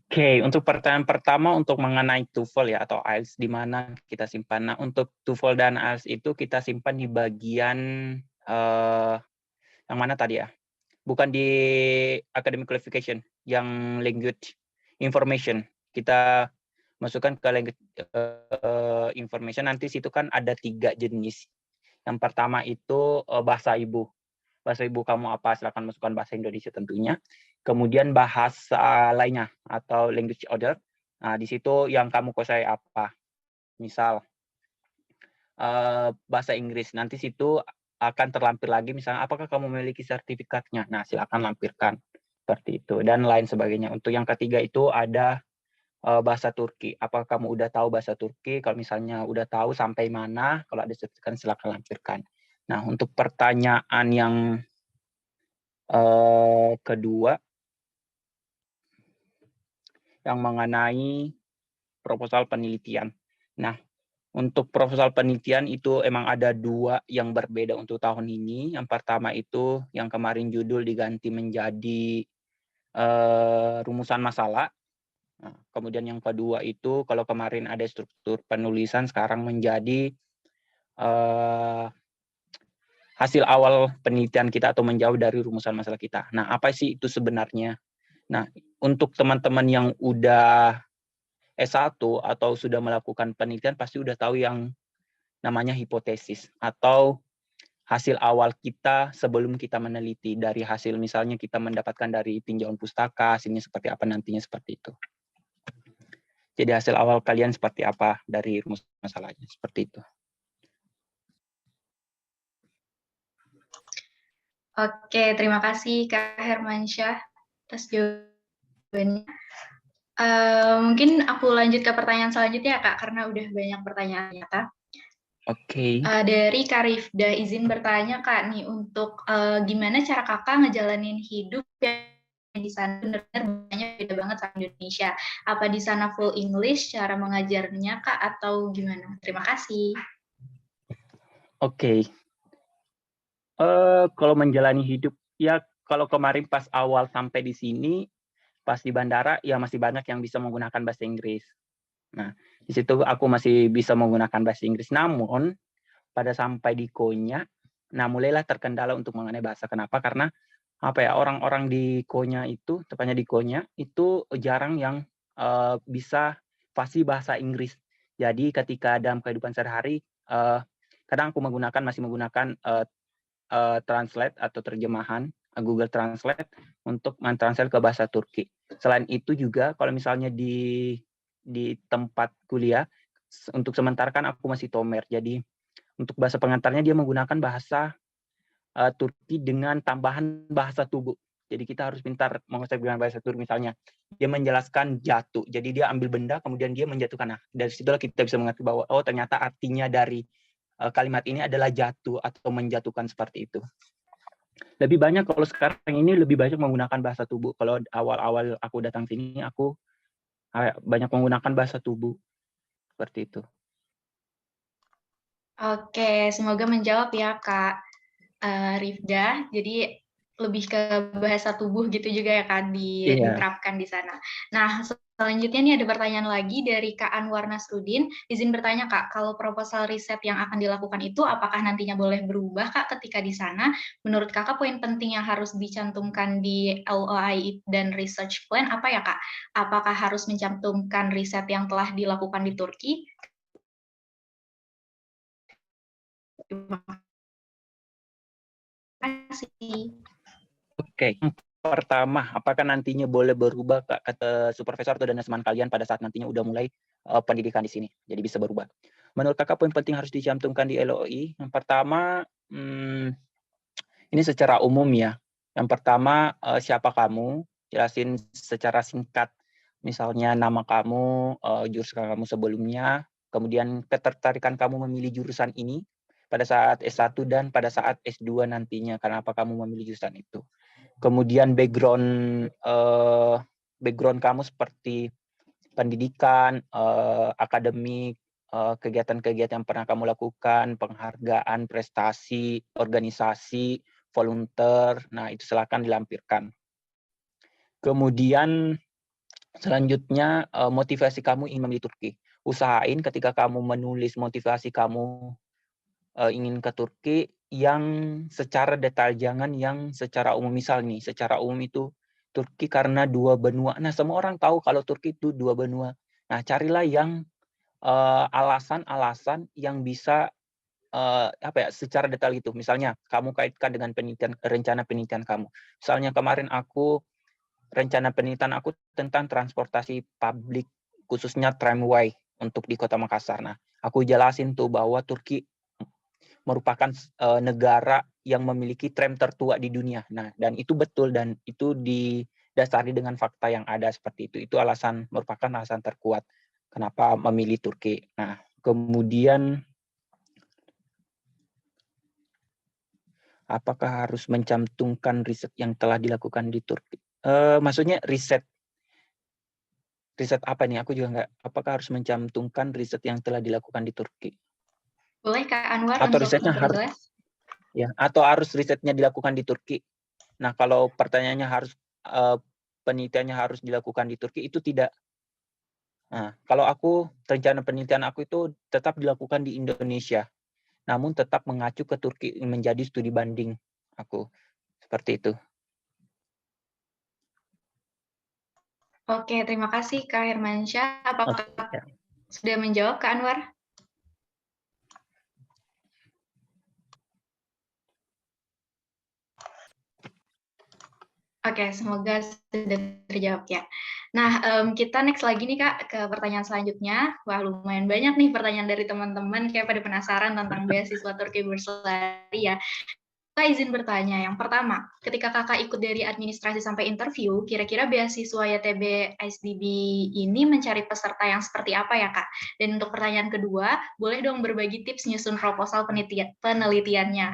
Oke, untuk pertanyaan pertama untuk mengenai TOEFL ya atau IELTS di mana kita simpan. Nah, untuk TOEFL dan IELTS itu kita simpan di bagian yang mana tadi ya? Bukan di academic qualification, yang language information. Kita masukkan ke language information, nanti situ kan ada 3 jenis. Yang pertama itu bahasa ibu. Bahasa ibu kamu apa? Silakan masukkan bahasa Indonesia tentunya. Kemudian bahasa lainnya atau language order. Nah, di situ yang kamu kuasai apa? Misal bahasa Inggris. Nanti situ akan terlampir lagi misalnya apakah kamu memiliki sertifikatnya. Nah, silakan lampirkan seperti itu dan lain sebagainya. Untuk yang ketiga itu ada bahasa Turki. Apakah kamu udah tahu bahasa Turki? Kalau misalnya udah tahu sampai mana, kalau ada sertifikat silakan lampirkan. Nah, untuk pertanyaan yang kedua yang mengenai proposal penelitian. Nah, Untuk proposal penelitian itu emang ada 2 yang berbeda untuk tahun ini. Yang pertama itu yang kemarin judul diganti menjadi rumusan masalah. Nah, kemudian yang kedua itu kalau kemarin ada struktur penulisan, sekarang menjadi hasil awal penelitian kita atau menjauh dari rumusan masalah kita. Nah, apa sih itu sebenarnya? Nah, untuk teman-teman yang udah S1 atau sudah melakukan penelitian pasti udah tahu yang namanya hipotesis atau hasil awal kita sebelum kita meneliti. Dari hasil misalnya kita mendapatkan dari tinjauan pustaka, hasilnya seperti apa nantinya seperti itu. Jadi hasil awal kalian seperti apa dari rumus masalahnya, seperti itu. Oke, terima kasih Kak Hermansyah atas jawabannya. Mungkin aku lanjut ke pertanyaan selanjutnya Kak, karena udah banyak pertanyaan ternyata. Oke. Dari Kak Rifda, izin bertanya Kak nih, untuk gimana cara Kakak ngejalanin hidup yang di sana benar-benar bahasanya beda banget sama Indonesia. Apa di sana full English cara mengajarnya Kak atau gimana? Terima kasih. Oke. Kalau menjalani hidup ya kalau kemarin pas awal sampai di sini pas di bandara ya masih banyak yang bisa menggunakan bahasa Inggris. Nah, di situ aku masih bisa menggunakan bahasa Inggris. Namun pada sampai di Konya, nah mulailah terkendala untuk mengenai bahasa. Kenapa? Karena apa ya, orang-orang di Konya itu, tepatnya di Konya itu jarang yang bisa fasih bahasa Inggris. Jadi ketika dalam kehidupan sehari-hari, kadang aku masih menggunakan translate atau terjemahan Google Translate untuk mentranslate ke bahasa Turki. Selain itu juga kalau misalnya di tempat kuliah untuk sementara kan aku masih Tomer. Jadi untuk bahasa pengantarnya dia menggunakan bahasa Turki dengan tambahan bahasa tubuh. Jadi kita harus pintar mengucap dengan bahasa Turki. Misalnya dia menjelaskan jatuh. Jadi dia ambil benda kemudian dia menjatuhkan. Nah, dari situlah kita bisa mengerti bahwa oh ternyata artinya dari kalimat ini adalah jatuh atau menjatuhkan seperti itu. Lebih banyak kalau sekarang ini lebih banyak menggunakan bahasa tubuh. Kalau awal-awal aku datang sini aku banyak menggunakan bahasa tubuh seperti itu. Oke, semoga menjawab ya Kak Rifda. Jadi lebih ke bahasa tubuh gitu juga ya Kak diterapkan di sana. Nah, selanjutnya nih ada pertanyaan lagi dari Kak Anwar Nasruddin. Izin bertanya Kak, kalau proposal riset yang akan dilakukan itu apakah nantinya boleh berubah Kak ketika di sana? Menurut Kakak poin penting yang harus dicantumkan di LOI dan research plan apa ya Kak? Apakah harus mencantumkan riset yang telah dilakukan di Turki? Terima kasih. Oke. Pertama, apakah nantinya boleh berubah kata supervisor atau teman kalian pada saat nantinya udah mulai pendidikan di sini? Jadi bisa berubah. Menurut Kakak poin penting harus dicantumkan di LOI. Yang pertama, ini secara umum ya. Yang pertama, siapa kamu? Jelasin secara singkat. Misalnya nama kamu, jurusan kamu sebelumnya, kemudian ketertarikan kamu memilih jurusan ini pada saat S1 dan pada saat S2 nantinya. Kenapa kamu memilih jurusan itu? Kemudian background kamu seperti pendidikan, akademik, kegiatan-kegiatan yang pernah kamu lakukan, penghargaan, prestasi, organisasi, volunteer. Nah, itu silakan dilampirkan. Kemudian selanjutnya motivasi kamu ingin memilih Turki. Usahain ketika kamu menulis motivasi kamu ingin ke Turki yang secara detail, jangan yang secara umum. Misal nih, secara umum itu Turki karena 2 benua. Nah, semua orang tahu kalau Turki itu 2 benua. Nah, carilah yang alasan-alasan yang bisa secara detail itu. Misalnya kamu kaitkan dengan rencana penelitian kamu. Misalnya kemarin rencana penelitian aku tentang transportasi publik, khususnya tramway untuk di Kota Makassar. Nah, aku jelasin tuh bahwa Turki merupakan negara yang memiliki tram tertua di dunia. Nah, dan itu betul dan itu didasari dengan fakta yang ada seperti itu. Itu merupakan alasan terkuat kenapa memilih Turki. Nah, kemudian apakah harus mencantumkan riset yang telah dilakukan di Turki? Maksudnya riset Riset apa nih? Aku juga nggak. Apakah harus mencantumkan riset yang telah dilakukan di Turki? Boleh Kak Anwar Atau untuk risetnya harus memperjelas? ya? Atau harus risetnya dilakukan di Turki? Nah, kalau pertanyaannya harus penelitiannya harus dilakukan di Turki, itu tidak. Nah, kalau aku rencana penelitian aku itu tetap dilakukan di Indonesia, namun tetap mengacu ke Turki menjadi studi banding aku seperti itu. Oke, terima kasih Kak Hermansyah. Apakah Oke, ya. sudah menjawab Kak Anwar? Oke, semoga sudah terjawab ya. Nah, kita next lagi nih Kak ke pertanyaan selanjutnya. Wah, lumayan banyak nih pertanyaan dari teman-teman, kayak pada penasaran tentang beasiswa Turki Berselari ya. Kak izin bertanya, yang pertama, ketika kakak ikut dari administrasi sampai interview, kira-kira beasiswa YTB ISDB ini mencari peserta yang seperti apa ya Kak? Dan untuk pertanyaan kedua, boleh dong berbagi tips nyusun proposal penelitiannya?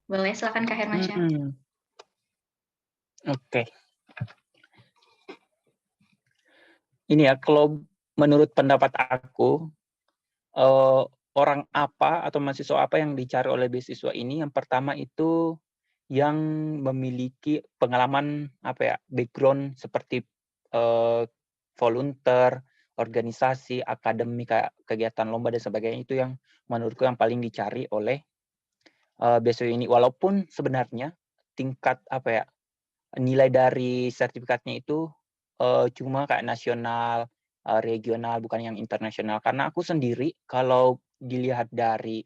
Boleh, silakan Kak Hermansyah. Oke. Ini ya, kalau menurut pendapat aku, orang apa atau mahasiswa apa yang dicari oleh beasiswa ini, yang pertama itu yang memiliki pengalaman background seperti volunteer, organisasi, akademik, kegiatan lomba dan sebagainya, itu yang menurutku yang paling dicari oleh beasiswa ini. Walaupun sebenarnya tingkat nilai dari sertifikatnya itu cuma kayak nasional, regional, bukan yang internasional. Karena aku sendiri kalau dilihat dari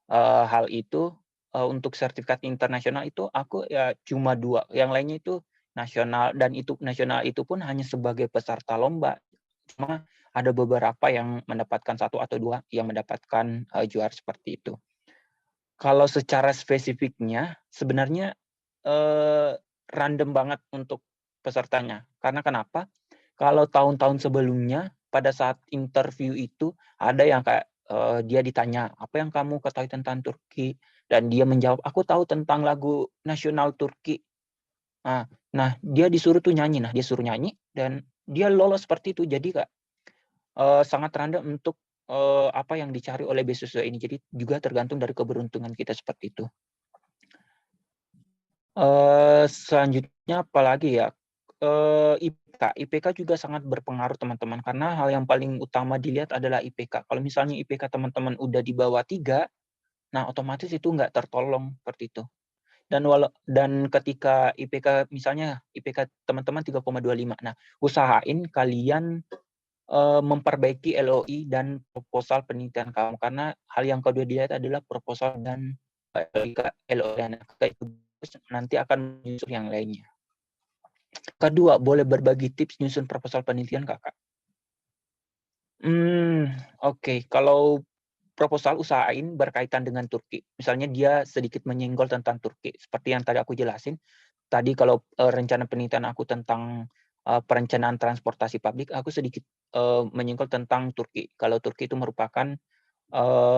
hal itu, untuk sertifikat internasional itu aku ya cuma 2, yang lainnya itu nasional, dan itu nasional itu pun hanya sebagai peserta lomba. Cuma ada beberapa yang mendapatkan 1 atau 2 yang mendapatkan juara seperti itu. Kalau secara spesifiknya sebenarnya random banget untuk pesertanya. Karena kenapa? Kalau tahun-tahun sebelumnya pada saat interview itu ada yang kayak dia ditanya, "Apa yang kamu ketahui tentang Turki?" Dan dia menjawab, "Aku tahu tentang lagu nasional Turki." Nah, dia disuruh tuh nyanyi. Nah, dia suruh nyanyi dan dia lolos seperti itu. Jadi Kak, sangat random untuk apa yang dicari oleh beasiswa ini. Jadi juga tergantung dari keberuntungan kita seperti itu. Selanjutnya apalagi ya, IPK juga sangat berpengaruh teman-teman, karena hal yang paling utama dilihat adalah IPK. Kalau misalnya IPK teman-teman udah di bawah 3, nah otomatis itu nggak tertolong seperti itu. Dan ketika misalnya IPK teman-teman 3,25, nah usahain kalian memperbaiki LOI dan proposal penelitian kamu, karena hal yang kedua dilihat adalah proposal dan LOI, nanti akan menyusul yang lainnya. Kedua, boleh berbagi tips nyusun proposal penelitian Kakak? Oke. Kalau proposal usahain berkaitan dengan Turki. Misalnya dia sedikit menyinggol tentang Turki. Seperti yang tadi aku jelasin. Tadi kalau rencana penelitian aku tentang perencanaan transportasi publik, aku sedikit menyinggol tentang Turki. Kalau Turki itu merupakan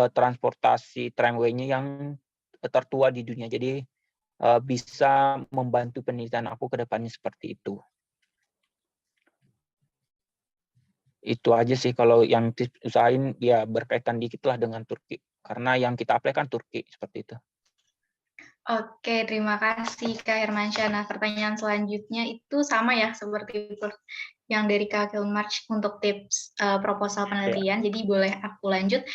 transportasi tramway-nya yang tertua di dunia. Jadi bisa membantu penelitian aku ke depannya seperti itu. Itu aja sih kalau yang usahain ya berkaitan dikit lah dengan Turki. Karena yang kita apply kan Turki, seperti itu. Oke, terima kasih Kak Hermansyah. Nah, pertanyaan selanjutnya itu sama ya seperti yang dari Kak Kilmarch untuk tips proposal penelitian. Jadi boleh aku lanjut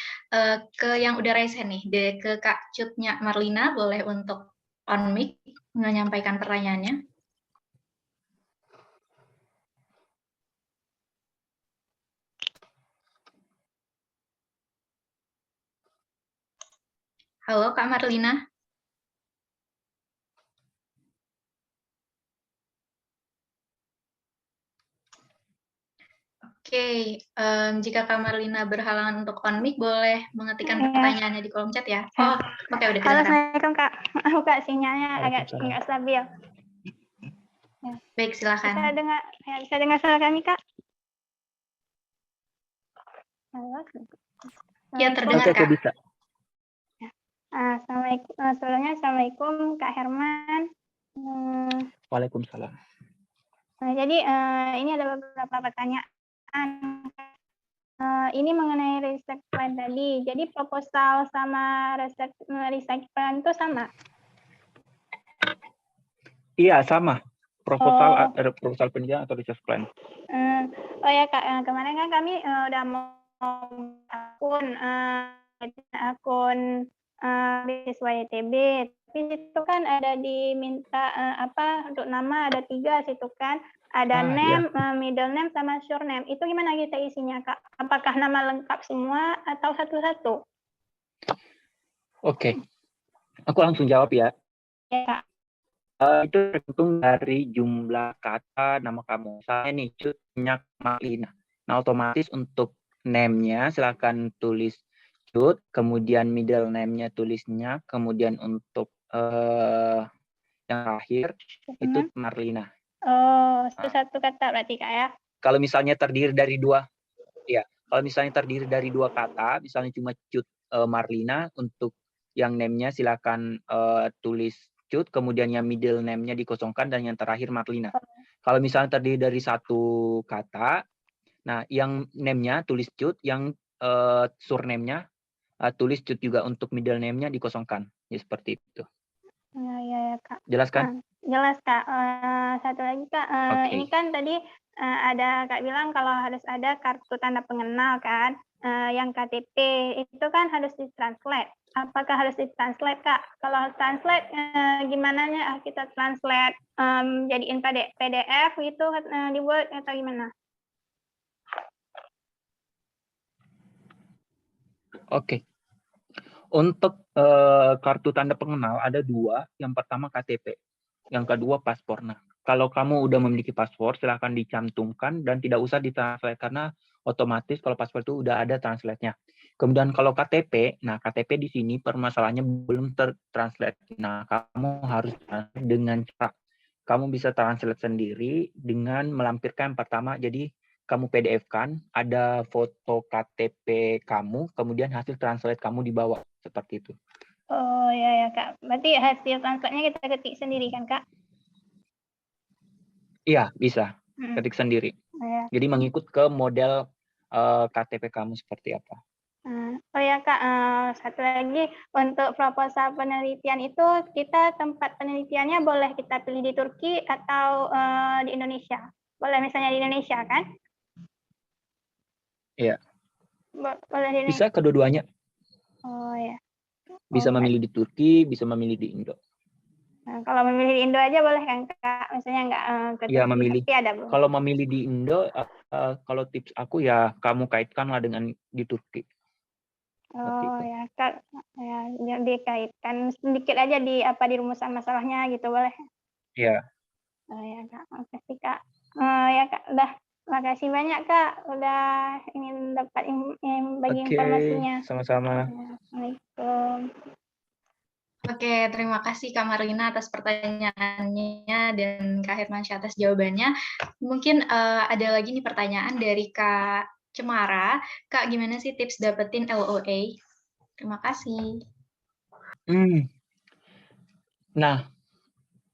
ke yang udah raise hand nih, ke Kak Cutnya Marlina, boleh untuk on mic menyampaikan pertanyaannya. Halo Kak Marlina. Oke, jika Kak Marlina berhalangan untuk on mic, boleh mengetikkan pertanyaannya di kolom chat ya. Oh, oke, udah kedengaran. Assalamualaikum Kak, maaf Kak, sinyalnya agak nggak stabil. Ya. Baik, silakan. Bisa dengar suara kami Kak? Halo. Ya, terdengar Kak. Bisa. Assalamualaikum Kak Herman. Waalaikumsalam. Jadi ini ada beberapa pertanyaan Ini mengenai research plan tadi. Jadi proposal sama research plan itu sama? Iya, sama. Proposal, Oh. proposal penelitian atau research plan. Oh ya Kak, kemarin kan kami udah mau akun beasiswa YTB, tapi itu kan ada diminta untuk nama ada 3 situ kan, ada name, middle name sama surname. Itu gimana kita isinya Kak? Apakah nama lengkap semua atau satu-satu? Oke, aku langsung jawab ya. Ya Kak. Itu tergantung dari jumlah kata nama kamu. Misalnya nih, Cut Nyak Marlina. Nah, otomatis untuk name-nya silakan tulis Cut, kemudian middle name-nya tulis Nyak, kemudian untuk yang terakhir itu Marlina. Oh, satu kata berarti Kak ya? Kalau misalnya terdiri dari dua, ya. Kalau misalnya terdiri dari 2 kata, misalnya cuma Cut Marlina, untuk yang name-nya silakan tulis Cut, kemudian yang middle name-nya dikosongkan, dan yang terakhir Marlina. Kalau misalnya terdiri dari 1 kata, nah yang name-nya tulis Cut, yang surname-nya tulis Cut juga, untuk middle name-nya dikosongkan. Ya seperti itu. Ya Kak. Jelas kan? Jelas Kak. Satu lagi Kak, Oke. ini kan tadi ada Kak bilang kalau harus ada kartu tanda pengenal kan, yang KTP itu kan harus ditranslate. Apakah harus ditranslate Kak? Kalau translate gimana kita translate jadiin PDF gitu di Word atau gimana? Oke. Untuk kartu tanda pengenal ada 2. Yang pertama KTP, yang kedua paspor. Nah, kalau kamu udah memiliki paspor, silahkan dicantumkan dan tidak usah ditranslate, karena otomatis kalau paspor itu udah ada translate-nya. Kemudian kalau KTP, nah KTP di sini permasalahannya belum tertranslate. Nah, kamu harus translate dengan cara kamu bisa translate sendiri dengan melampirkan pertama, jadi kamu PDF-kan, ada foto KTP kamu, kemudian hasil translate kamu di bawah, seperti itu. Oh ya Kak, berarti hasil translate-nya kita ketik sendiri kan Kak? Iya, bisa. Ketik sendiri. Ya. Jadi mengikut ke model KTP kamu seperti apa. Oh ya Kak, satu lagi untuk proposal penelitian itu kita tempat penelitiannya boleh kita pilih di Turki atau di Indonesia? Boleh misalnya di Indonesia kan? Iya. Boleh di Indonesia. Bisa kedua-duanya. Oh ya. Bisa memilih di Turki, bisa memilih di Indo. Nah, kalau memilih di Indo aja boleh kan Kak? Misalnya nggak ke Turki, Iya, memilih. tapi ada belum? Kalau memilih di Indo, kalau tips aku ya kamu kaitkanlah dengan di Turki. Oh ya Kak, ya dikaitkan sedikit aja di rumusan masalahnya gitu boleh? Iya. Oh ya Kak, makasih Kak. Ya Kak, udah makasih banyak Kak, udah ingin dapat bagi informasinya. Sama-sama. Assalamualaikum. Oke, terima kasih Kak Marlina atas pertanyaannya dan Kak Hermansyah atas jawabannya. Mungkin ada lagi nih pertanyaan dari Kak Cemara. Kak, gimana sih tips dapetin LOA? Terima kasih. Nah,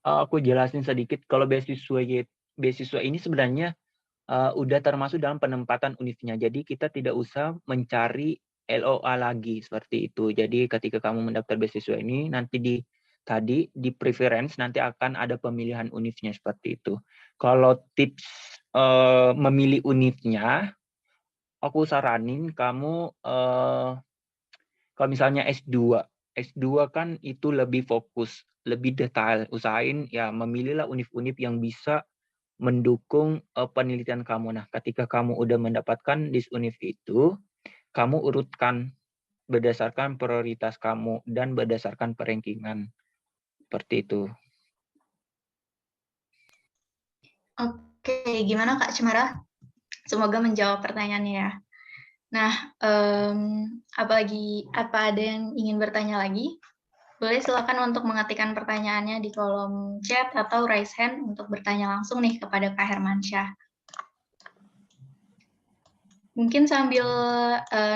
aku jelasin sedikit. Kalau beasiswa ini sebenarnya udah termasuk dalam penempatan univnya. Jadi kita tidak usah mencari LOA lagi seperti itu. Jadi ketika kamu mendaftar beasiswa ini, nanti di preference nanti akan ada pemilihan univnya seperti itu. Kalau tips memilih univnya, aku saranin kamu kalau misalnya S2 kan itu lebih fokus, lebih detail. Usahain ya memilihlah univ-univ yang bisa mendukung penelitian kamu. Nah, ketika kamu udah mendapatkan disuniv itu, kamu urutkan berdasarkan prioritas kamu dan berdasarkan perankingan. Seperti itu. Oke, gimana Kak Cemara? Semoga menjawab pertanyaannya ya. Nah, apa ada yang ingin bertanya lagi? Boleh silakan untuk mengetikkan pertanyaannya di kolom chat atau raise hand untuk bertanya langsung nih kepada Kak Hermansyah. Mungkin sambil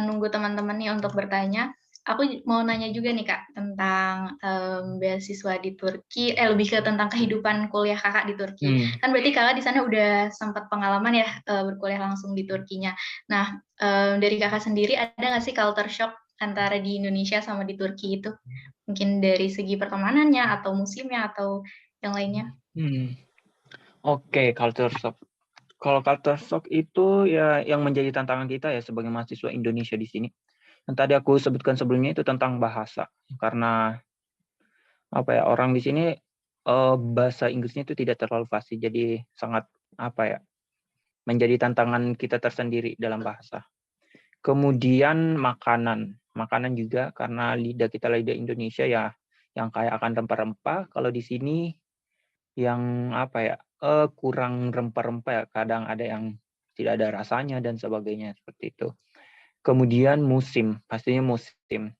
nunggu teman-teman nih untuk bertanya, aku mau nanya juga nih Kak tentang beasiswa di Turki, lebih ke tentang kehidupan kuliah Kakak di Turki. Kan berarti Kakak di sana udah sempat pengalaman ya berkuliah langsung di Turkinya. Nah, dari Kakak sendiri ada nggak sih culture shock antara di Indonesia sama di Turki itu? Mungkin dari segi pertemanannya atau musimnya atau yang lainnya? Oke, culture shock. Kalau culture shock itu ya yang menjadi tantangan kita ya sebagai mahasiswa Indonesia di sini. Yang tadi aku sebutkan sebelumnya itu tentang bahasa. Karena apa ya, orang di sini bahasa Inggrisnya itu tidak terlalu fasih, jadi sangat apa ya, menjadi tantangan kita tersendiri dalam bahasa. Kemudian makanan juga karena lidah kita lidah Indonesia ya yang kaya akan rempah-rempah. Kalau di sini yang apa ya, kurang rempah-rempah ya, kadang ada yang tidak ada rasanya dan sebagainya seperti itu. Kemudian musim, pastinya musim.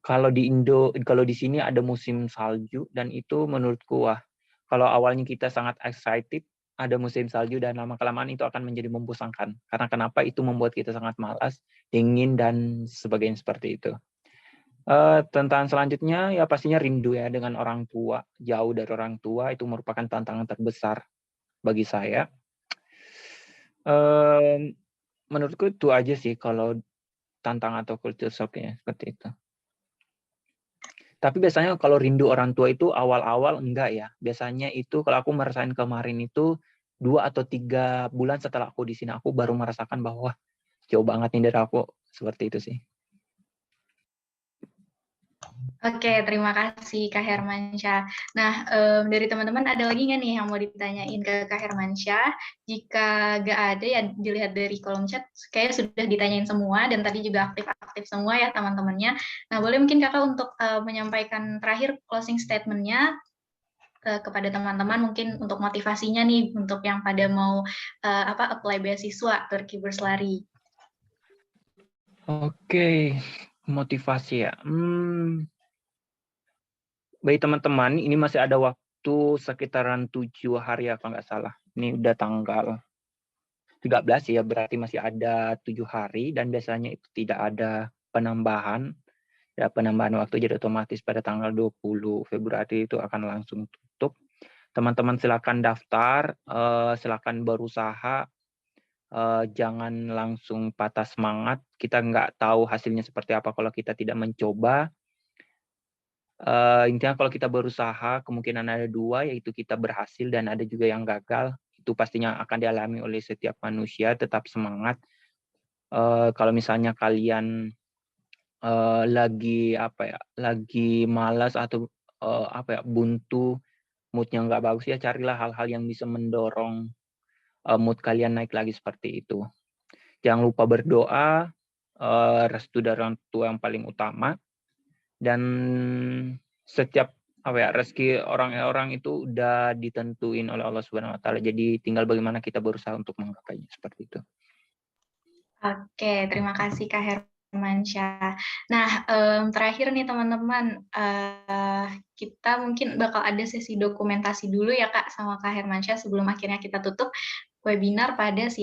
Kalau di sini ada musim salju dan itu menurutku wah, kalau awalnya kita sangat excited ada musim salju dan lama-kelamaan itu akan menjadi membosankan. Karena kenapa? Itu membuat kita sangat malas, dingin dan sebagainya seperti itu. Tantangan selanjutnya ya pastinya rindu ya dengan orang tua. Jauh dari orang tua itu merupakan tantangan terbesar bagi saya. Menurutku itu aja sih kalau tantangan atau culture shock-nya seperti itu. Tapi biasanya kalau rindu orang tua itu awal-awal enggak ya. Biasanya itu kalau aku merasain kemarin itu 2 atau 3 bulan setelah aku di sini aku baru merasakan bahwa jauh banget nih dari aku. Seperti itu sih. Oke, terima kasih Kak Hermansyah. Nah, dari teman-teman ada lagi nggak nih yang mau ditanyain ke Kak Hermansyah? Jika nggak ada ya dilihat dari kolom chat, kayaknya sudah ditanyain semua dan tadi juga aktif-aktif semua ya teman-temannya. Nah, boleh mungkin Kakak untuk menyampaikan terakhir closing statement-nya kepada teman-teman mungkin untuk motivasinya nih untuk yang pada mau apply beasiswa Turki Berselari. Oke, motivasi ya. Bagi teman-teman, ini masih ada waktu sekitaran 7 hari ya kalau nggak salah. Ini udah tanggal 13 ya, berarti masih ada 7 hari dan biasanya itu tidak ada penambahan. Ya, penambahan waktu jadi otomatis pada tanggal 20 Februari itu akan langsung tutup. Teman-teman silakan daftar, silakan berusaha, jangan langsung patah semangat. Kita nggak tahu hasilnya seperti apa kalau kita tidak mencoba. Intinya kalau kita berusaha kemungkinan ada 2, yaitu kita berhasil dan ada juga yang gagal. Itu pastinya akan dialami oleh setiap manusia. Tetap semangat. Kalau misalnya kalian lagi malas atau buntu, moodnya nggak bagus ya carilah hal-hal yang bisa mendorong mood kalian naik lagi seperti itu. Jangan lupa berdoa, restu dari orang tua yang paling utama. Dan setiap rezeki orang-orang itu udah ditentuin oleh Allah Subhanahu wa taala. Jadi tinggal bagaimana kita berusaha untuk menggapainya seperti itu. Oke, terima kasih Kak Hermansyah. Nah, terakhir nih teman-teman, kita mungkin bakal ada sesi dokumentasi dulu ya Kak sama Kak Hermansyah sebelum akhirnya kita tutup webinar pada siang